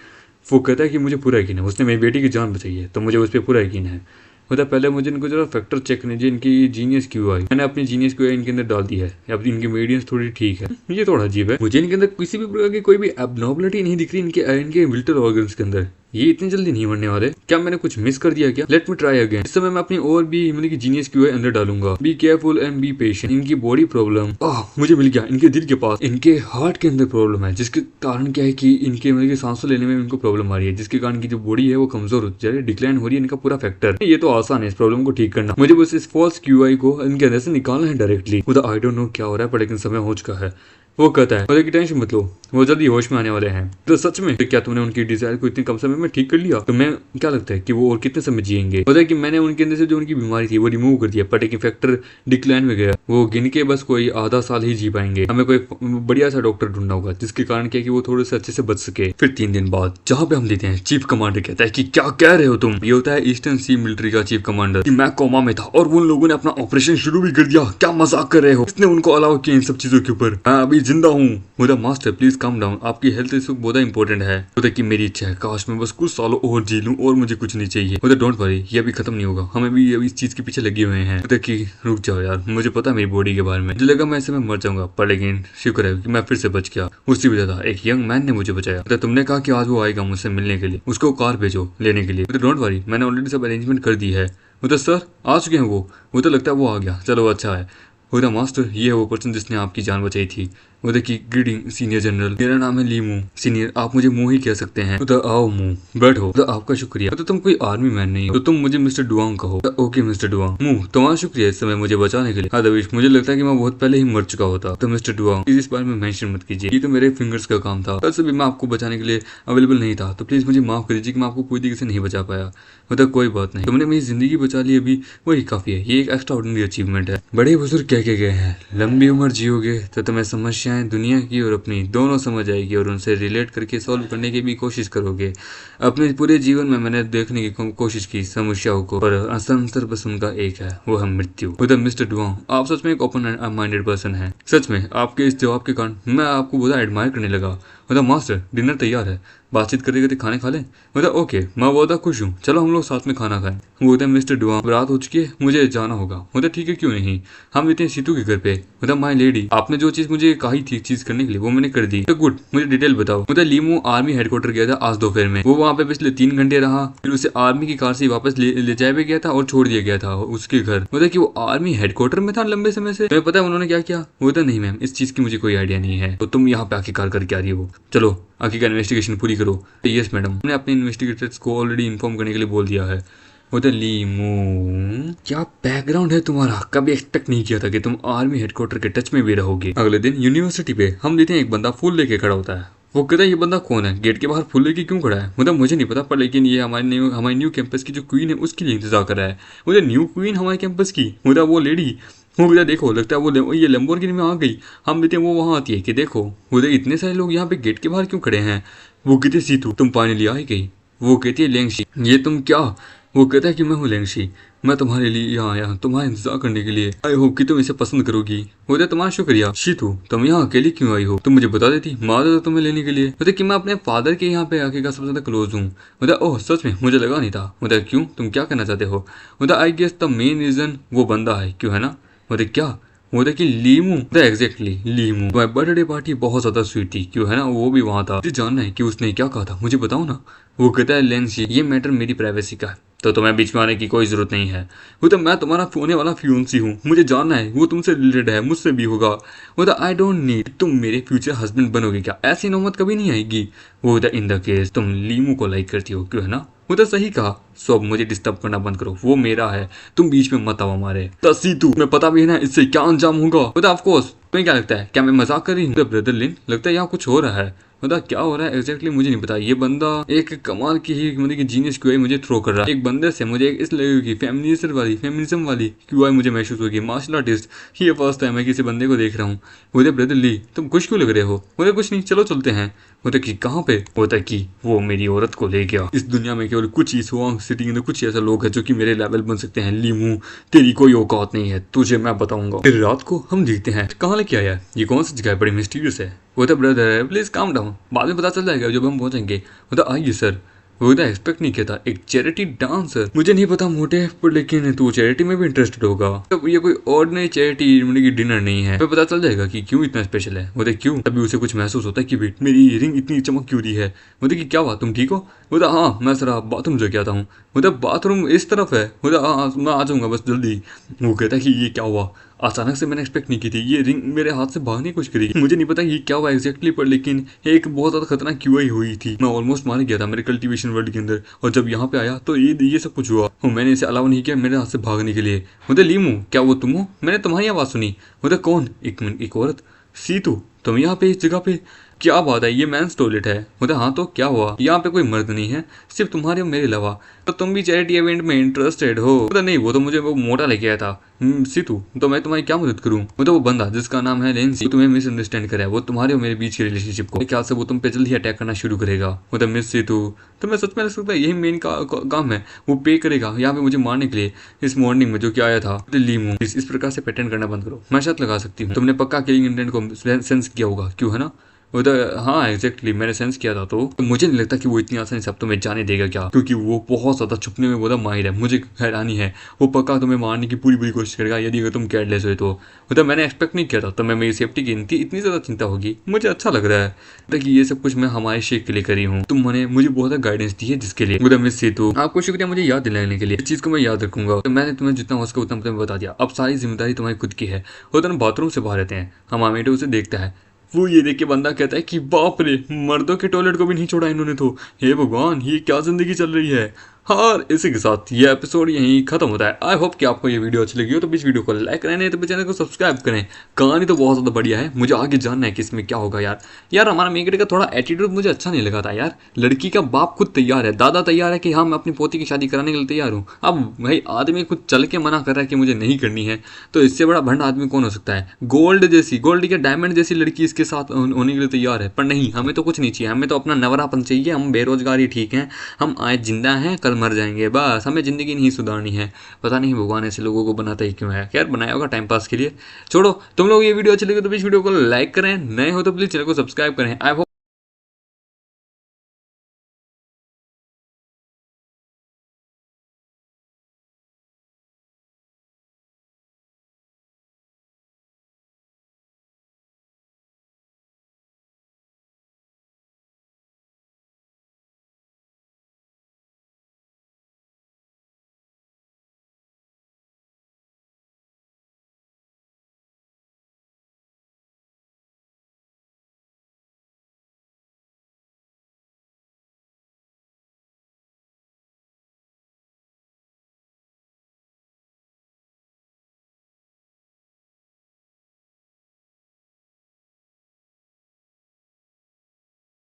वो कहता है कि मुझे पूरा यकीन है, उसने मेरी बेटी की जान बचाई है, तो मुझे उस पर पूरा यकीन है। होता पहले मुझे इनको जरा फैक्टर चेक करने चाहिए, इनकी जीनियस क्यों आई। मैंने अपनी जीनियस क्यों इनके अंदर डाल दी है, अब इनकी मीडियंस थोड़ी ठीक है। ये थोड़ा अजीब है, मुझे इनके अंदर किसी भी प्रकार की कोई भी एबनॉर्मलिटी नहीं दिख रही इनके विल्टर ऑर्गन्स के अंदर। ये इतनी जल्दी नहीं मरने वाले, क्या मैंने कुछ मिस कर दिया क्या? Let me try again. इस समय मैं अपनी और भी मतलब की जीनियस क्यों अंदर डालूंगा। Be careful and be patient. इनकी बॉडी प्रॉब्लम मुझे मिल गया, इनके दिल के पास, इनके हार्ट के अंदर प्रॉब्लम है, जिसके कारण क्या है कि इनके मतलब की सांसों लेने में इनको प्रॉब्लम आ रही है, जिसके कारण की जो बॉडी है वो कमजोर हो जा रही है, डिक्लाइन हो रही है इनका पूरा फैक्टर। ये तो आसान है इस प्रॉब्लम को ठीक करना, मुझे बस इस फॉल्स क्यूआई को इनके अंदर से निकालना है डायरेक्टली। आई डोंट नो क्या हो रहा है, पर लेकिन समय हो चुका है। वो कहता है मतलब की टेंशन मत लो, वो जल्दी होश में आने वाले हैं। तो सच में क्या तुमने उनकी डिजायर को इतने कम समय में ठीक कर लिया? तो मैं क्या लगता है कि वो और कितने समय जिएंगे? पता है कि मैंने उनके अंदर से जो उनकी बीमारी थी वो रिमूव कर दिया, बट एक फैक्टर डिक्लाइन में गया, वो गिन के बस कोई आधा साल ही जी पाएंगे। हमें कोई बढ़िया सा डॉक्टर ढूंढना होगा जिसके कारण क्या कि वो थोड़े से अच्छे से बच सके। फिर 3 दिन बाद जहाँ पे हम देते हैं चीफ कमांडर कहता है कि क्या कह रहे हो तुम? ये होता है ईस्टर्न सी मिलिट्री का चीफ कमांडर कि मैं कोमा में था और उन लोगों ने अपना ऑपरेशन शुरू भी कर दिया। क्या मजाक कर रहे हो? इसने उनको अलाउ किया इन सब चीजों के ऊपर? मैं अभी जिंदा हूँ। मास्टर प्लीज कम डाउन, आपकी हेल्थ इस वक्त बहुत इंपॉर्टेंट है। तो कि मेरी इच्छा है काश मैं बस कुछ सालों और जी लूं और मुझे कुछ नहीं चाहिए। तो डोंट वरी, ये अभी खत्म नहीं होगा, हमें भी अभी इस चीज के पीछे लगे हुए हैं। तो कि रुक जाओ यार, मुझे पता है मेरी बॉडी के बारे में, मुझे लगा मैं ऐसे में मर जाऊंगा, पर लेकिन शुक्र है कि मैं फिर से बच गया। उससे भी ज्यादा एक यंग मैन ने मुझे बचाया। तो तुमने कहा कि आज वो आएगा मुझसे मिलने के लिए, उसको कार भेजो लेने के लिए। तो डोंट वरी, मैंने ऑलरेडी सब अरेंजमेंट कर दी है। तो सर आ चुके हैं वो तो लगता है वो आ गया, चलो अच्छा है। मास्टर ये है वो पर्सन जिसने आपकी जान बचाई थी। वो देखिए ग्रीटिंग सीनियर जनरल, मेरा नाम है लीमू सीनियर, आप मुझे मुंह ही कह सकते हैं। तो आओ मुंह बैठो। तो आपका शुक्रिया। तो तुम कोई आर्मी मैन नहीं हो तो तुम मुझे मिस्टर डुआंग कहो। तो ओके मिस्टर डुआंग। मुंह तुम्हारा शुक्रिया इस समय मुझे बचाने के लिए। हाँ दविश, मुझे लगता है कि मैं बहुत पहले ही मर चुका होता। तो मिस्टर डुआंग इस बारे में मेंशन मत कीजिए, ये तो मेरे फिंगर्स का काम था, कल से भी मैं आपको बचाने के लिए अवेलेबल नहीं था, तो प्लीज मुझे माफ कर दीजिए कि मैं आपको पूरी तरीके से नहीं बचा पाया। मतलब कोई बात नहीं, तुमने मेरी जिंदगी बचा ली अभी, वही काफी है, ये एक एक्स्ट्रा ऑर्डिनरी अचीवमेंट है। बड़े बुजुर्ग कह के गए हैं लंबी उम्र जियोगे तो तुम्हें समस्याएं दुनिया की और अपनी दोनों समझ आएगी और उनसे रिलेट करके सॉल्व करने की भी कोशिश करोगे। अपने पूरे जीवन में मैंने देखने की कोशिश की समस्याओं को, पर अंतर बस उनका एक है, वो है मृत्यु। उधर मिस्टर डुआंग, आप सच में एक ओपन माइंडेड पर्सन है। सच में आपके इस जवाब के कारण मैं आपको बहुत एडमायर करने लगा। मतलब मास्टर डिनर तैयार है, बातचीत करते करते खाने खा लें। मतलब ओके, मैं बहुत खुश हूँ, चलो हम लोग साथ में खाना खाएं। वो होता है मिस्टर डुआंग, रात हो चुकी है, मुझे जाना होगा। मतलब ठीक है क्यों नहीं, हम लेते हैं सीतू के घर पे। मतलब माय लेडी, आपने जो चीज मुझे कही थी चीज करने के लिए वो मैंने कर दी। तो गुड, मुझे डिटेल बताओ। मतलब लीमू आर्मी हेडक्वार्टर गया था आज दोपहर में, वो वहाँ पे पिछले 3 घंटे रहा, फिर उसे आर्मी की कार से वापस ले जाया भी गया था और छोड़ दिया गया था उसके घर। मतलब कि वो आर्मी हेडक्वार्टर में था लंबे समय से। तुम्हें पता है उन्होंने क्या किया? वो तो नहीं मैम, इस चीज की मुझे कोई आइडिया नहीं है। तो तुम यहाँ पे आके कार करके आ रही हो, चलो आगे का इन्वेस्टिगेशन पूरी करो। यस मैडम, मैंने अपने इन्वेस्टिगेटर्स को ऑलरेडी इन्फॉर्म करने के लिए बोल दिया है। वो तो लीमू, क्या बैकग्राउंड है तुम्हारा, कभी एक्सपेक्ट नहीं किया था कि तुम आर्मी हेडक्वार्टर के टच में भी रहोगे। अगले दिन यूनिवर्सिटी पे हम देते हैं एक बंदा फूल लेके खड़ा होता है। वो कहता है ये बंदा कौन है, गेट के बाहर फूल लेके क्यों खड़ा है? मतलब मुझे नहीं पता, पर लेकिन ये हमारी न्यू कैंपस की जो क्वीन है उसके लिए इंतजार कर रहा है। मुझे न्यू क्वीन हमारे कैंपस की, मतलब वो लेडी, वो कहता देखो लगता है वो ये लैम्बोर्गिनी में आ गई। हम देते हैं वो वहाँ आती है कि देखो उधर इतने सारे लोग यहाँ पे गेट के बाहर क्यों खड़े हैं। वो कहते सीतू तुम पानी ले आई गई। वो कहती है लेंगशी ये तुम क्या। वो कहता है कि मैं हूँ लेंगशी, मैं तुम्हारे लिए यहाँ आया तुम्हारा इंतजार करने के लिए। आई होप कि तुम इसे पसंद करोगी। बोलते तुम्हारा शुक्रिया। शीतू तुम यहाँ अकेली क्यों आई हो, तुम मुझे बता देती, मैं आता था तुम्हें लेने के लिए। बोलते कि मैं अपने फादर के यहाँ पे आके का सबसे ज्यादा क्लोज हूँ। बोलता ओह सच में, मुझे लगा नहीं था। बोलता क्यों, तुम क्या करना चाहते हो? बोलता I guess the main reason वो बंदा है, क्यों है ना? बोलते क्या? वो था कि लीमू, एग्जैक्टली लीमू, तुम्हारी बर्थडे पार्टी बहुत ज्यादा स्वीट थी, क्यों है ना? वो भी वहाँ था। मुझे जानना है कि उसने क्या कहा था, मुझे बताओ ना। वो कहता है लेंसी ये मैटर मेरी प्राइवेसी का है, तो तुम्हें बीच में आने की कोई जरूरत नहीं है। वो तो मैं तुम्हारा होने वाला फ्यूंसी हूँ, मुझे जानना है वो तुमसे रिलेटेड है, मुझसे भी होगा। वो तो आई डोंट नीड, तुम मेरे फ्यूचर हस्बैंड बनोगे क्या? ऐसी नौबत कभी नहीं आएगी। वो तो इन द केस तुम लीमू को लाइक करती हो, क्यों है ना? वो तो सही कहा। सो अब मुझे डिस्टर्ब करना बंद करो, वो मेरा है, तुम बीच में मत आओ हमारे। तू मैं पता भी है ना इससे क्या अंजाम होगा। बता ऑफ कोर्स, तुम्हें क्या लगता है, क्या मैं मजाक कर रही हूँ? ब्रदर लिन, लगता है यहाँ कुछ हो रहा है। बता क्या हो रहा है एग्जैक्टली मुझे नहीं पता। ये बंदा एक कमाल की ही मतलब कि जीनियस क्यूआई मुझे थ्रो कर रहा है। एक बंदे से मुझे इस लगे की फेमिनिज्म वाली क्यूआई मुझे महसूस होगी। मार्शल आर्टिस्ट, ये फर्स्ट टाइम मैं किसी बंदे को देख रहा हूँ। बोले ब्रदर ली तुम खुश क्यों लग रहे हो? बोले कुछ नहीं, चलो चलते हैं। बोले कि कहाँ पे? होता कि वो मेरी औरत को ले गया। इस दुनिया में केवल कुछ ही स्वांग सिटी के अंदर कुछ ऐसा लोग हैं जो कि मेरे लेवल बन सकते हैं। लीमू तेरी कोई औकात नहीं है, तुझे मैं बताऊंगा। फिर रात को हम देखते हैं कहाँ लेके आया, ये कौन सी जगह है, बड़ी मिस्टीरियस है। वो तो ब्रदर प्लीज काम डाउन, बाद में पता चल जाएगा जब हम पहुंचेंगे। वो तो आइए सर। वो तो एक्सपेक्ट नहीं किया था, एक चैरिटी डांसर। मुझे नहीं पता मोटे पर लेकिन तू चैरिटी में भी इंटरेस्टेड होगा। तो ये कोई ऑर्डिनरी चैरिटी मतलब की डिनर नहीं है, तो पता चल जाएगा कि क्यों इतना स्पेशल है। वो तो क्यों, तभी उसे कुछ महसूस होता है कि बेट मेरी रिंग इतनी चमक क्यों रही है। वो तो क्या बात, तुम ठीक हो? वो तो हाँ मैं सर बाथरूम जो क्या था हूँ। वो तो बाथरूम इस तरफ है। वो तो हाँ मैं आ जाऊंगा बस जल्दी। वो कहता है कि ये क्या हुआ, अचानक से मैंने एक्सपेक्ट नहीं की थी, ये रिंग मेरे हाथ से भागने की कोशिश करी। मुझे नहीं पता ये क्या हुआ एग्जैक्टली, पर लेकिन एक बहुत ज्यादा खतरनाक क्यूआई हुई थी। मैं ऑलमोस्ट मार गया था मेरे कल्टीवेशन वर्ल्ड के अंदर, और जब यहाँ पे आया तो ये सब कुछ हुआ और मैंने इसे अलाउ नहीं किया मेरे हाथ से भागने के लिए। मुझे लीमू क्या वो तुम हो? मैंने तुम्हारी आवाज सुनी। मुझे कौन? एक मिनट, एक औरत। सीतू तुम यहाँ पे इस जगह पे? क्या बात है, ये मेंस टॉयलेट है। मुझे हाँ तो क्या हुआ, यहाँ पे कोई मर्द नहीं है सिर्फ तुम्हारे और मेरे अलावा। तो तुम भी चैरिटी इवेंट में इंटरेस्टेड हो? तो नहीं, वो तो मुझे वो मोटा लेके आया था। सीतू तो मैं तुम्हारी क्या मदद करूँ? वो तो वो बंदा जिसका नाम है लेंसी तुम्हें मिसअंडरस्टैंड करे, वो तुम्हारे और मेरे बीच के रिलेशनशिप को ख्याल से वो तुम पे जल्दी अटैक करना शुरू करेगा। वो तो मिस सीतू तो मैं सच में लग सकता है यही मेन काम है, वो पे करेगा यहाँ पे मुझे मारने के लिए। इस मॉर्निंग में जो क्या आया था लीमू, इस प्रकार से पेटेंट करना बंद करो, मैं शायद लगा सकती हूँ। तुमने पक्का किलिंग इंटेंट को सेंस किया होगा, क्यों है ना? वो तो हाँ एग्जैक्टली मैंने सेंस किया था। तो मुझे नहीं लगता कि वो इतनी आसानी से अब तुम्हें जाने देगा क्या, क्योंकि वो बहुत ज्यादा छुपने में बहुत माहिर है। मुझे हैरानी है वो पक्का तुम्हें मारने की पूरी कोशिश करेगा यदि अगर तुम केयरलेस हो तो। मतलब मैंने एक्सपेक्ट नहीं किया था, तो मैं मेरी सेफ्टी की इतनी ज्यादा चिंता होगी, मुझे अच्छा लग रहा है। देखिए ये सब कुछ मैं हमारे शेख के लिए करी हूँ, तुमने मुझे बहुत गाइडेंस दी है जिसके लिए मतलब मिस सेतु आपको शुक्रिया मुझे याद दिलाने के लिए। इस चीज को मैं याद रखूंगा। तो मैंने तुम्हें जितना हो सके उतना तुम्हें बता दिया, अब सारी जिम्मेदारी तुम्हारी खुद की है। वो तो बाथरूम से बाहर रहते हैं, हमारा मेटे उसे देखता है। वो ये देख के बंदा कहता है कि बाप रे, मर्दों के टॉयलेट को भी नहीं छोड़ा इन्होंने तो। हे भगवान, ये क्या जिंदगी चल रही है। हाँ, और इसी के साथ ये एपिसोड यहीं खत्म होता है। आई होप कि आपको ये वीडियो अच्छी लगी हो, तो इस वीडियो को लाइक करें, नहीं तो चैनल को सब्सक्राइब करें। कहानी तो बहुत ज़्यादा बढ़िया है, मुझे आगे जानना है कि इसमें क्या होगा यार। यार हमारा मेकड़े का थोड़ा एटीट्यूड मुझे अच्छा नहीं लगा था यार। लड़की का बाप खुद तैयार है, दादा तैयार है कि हाँ मैं अपनी पोती की शादी कराने के लिए तैयार हूँ। अब भाई आदमी खुद चल के मना कर रहा है कि मुझे नहीं करनी है, तो इससे बड़ा भंड आदमी कौन हो सकता है। गोल्ड के डायमंड जैसी लड़की इसके साथ होने के लिए तैयार है। पर नहीं, हमें तो कुछ नहीं चाहिए, हमें तो अपना नवरापन चाहिए। हम बेरोजगार ही ठीक हैं, हम आज जिंदा हैं कल मर जाएंगे, बस हमें ज़िंदगी नहीं सुधारनी है। पता नहीं भगवान ऐसे लोगों को बनाता ही क्यों है। खैर बनाया होगा टाइम पास के लिए। छोड़ो, तुम लोग ये वीडियो अच्छी लगी तो प्लीज़ वीडियो को लाइक करें, नए हो तो प्लीज़ चैनल को सब्सक्राइब करें। आई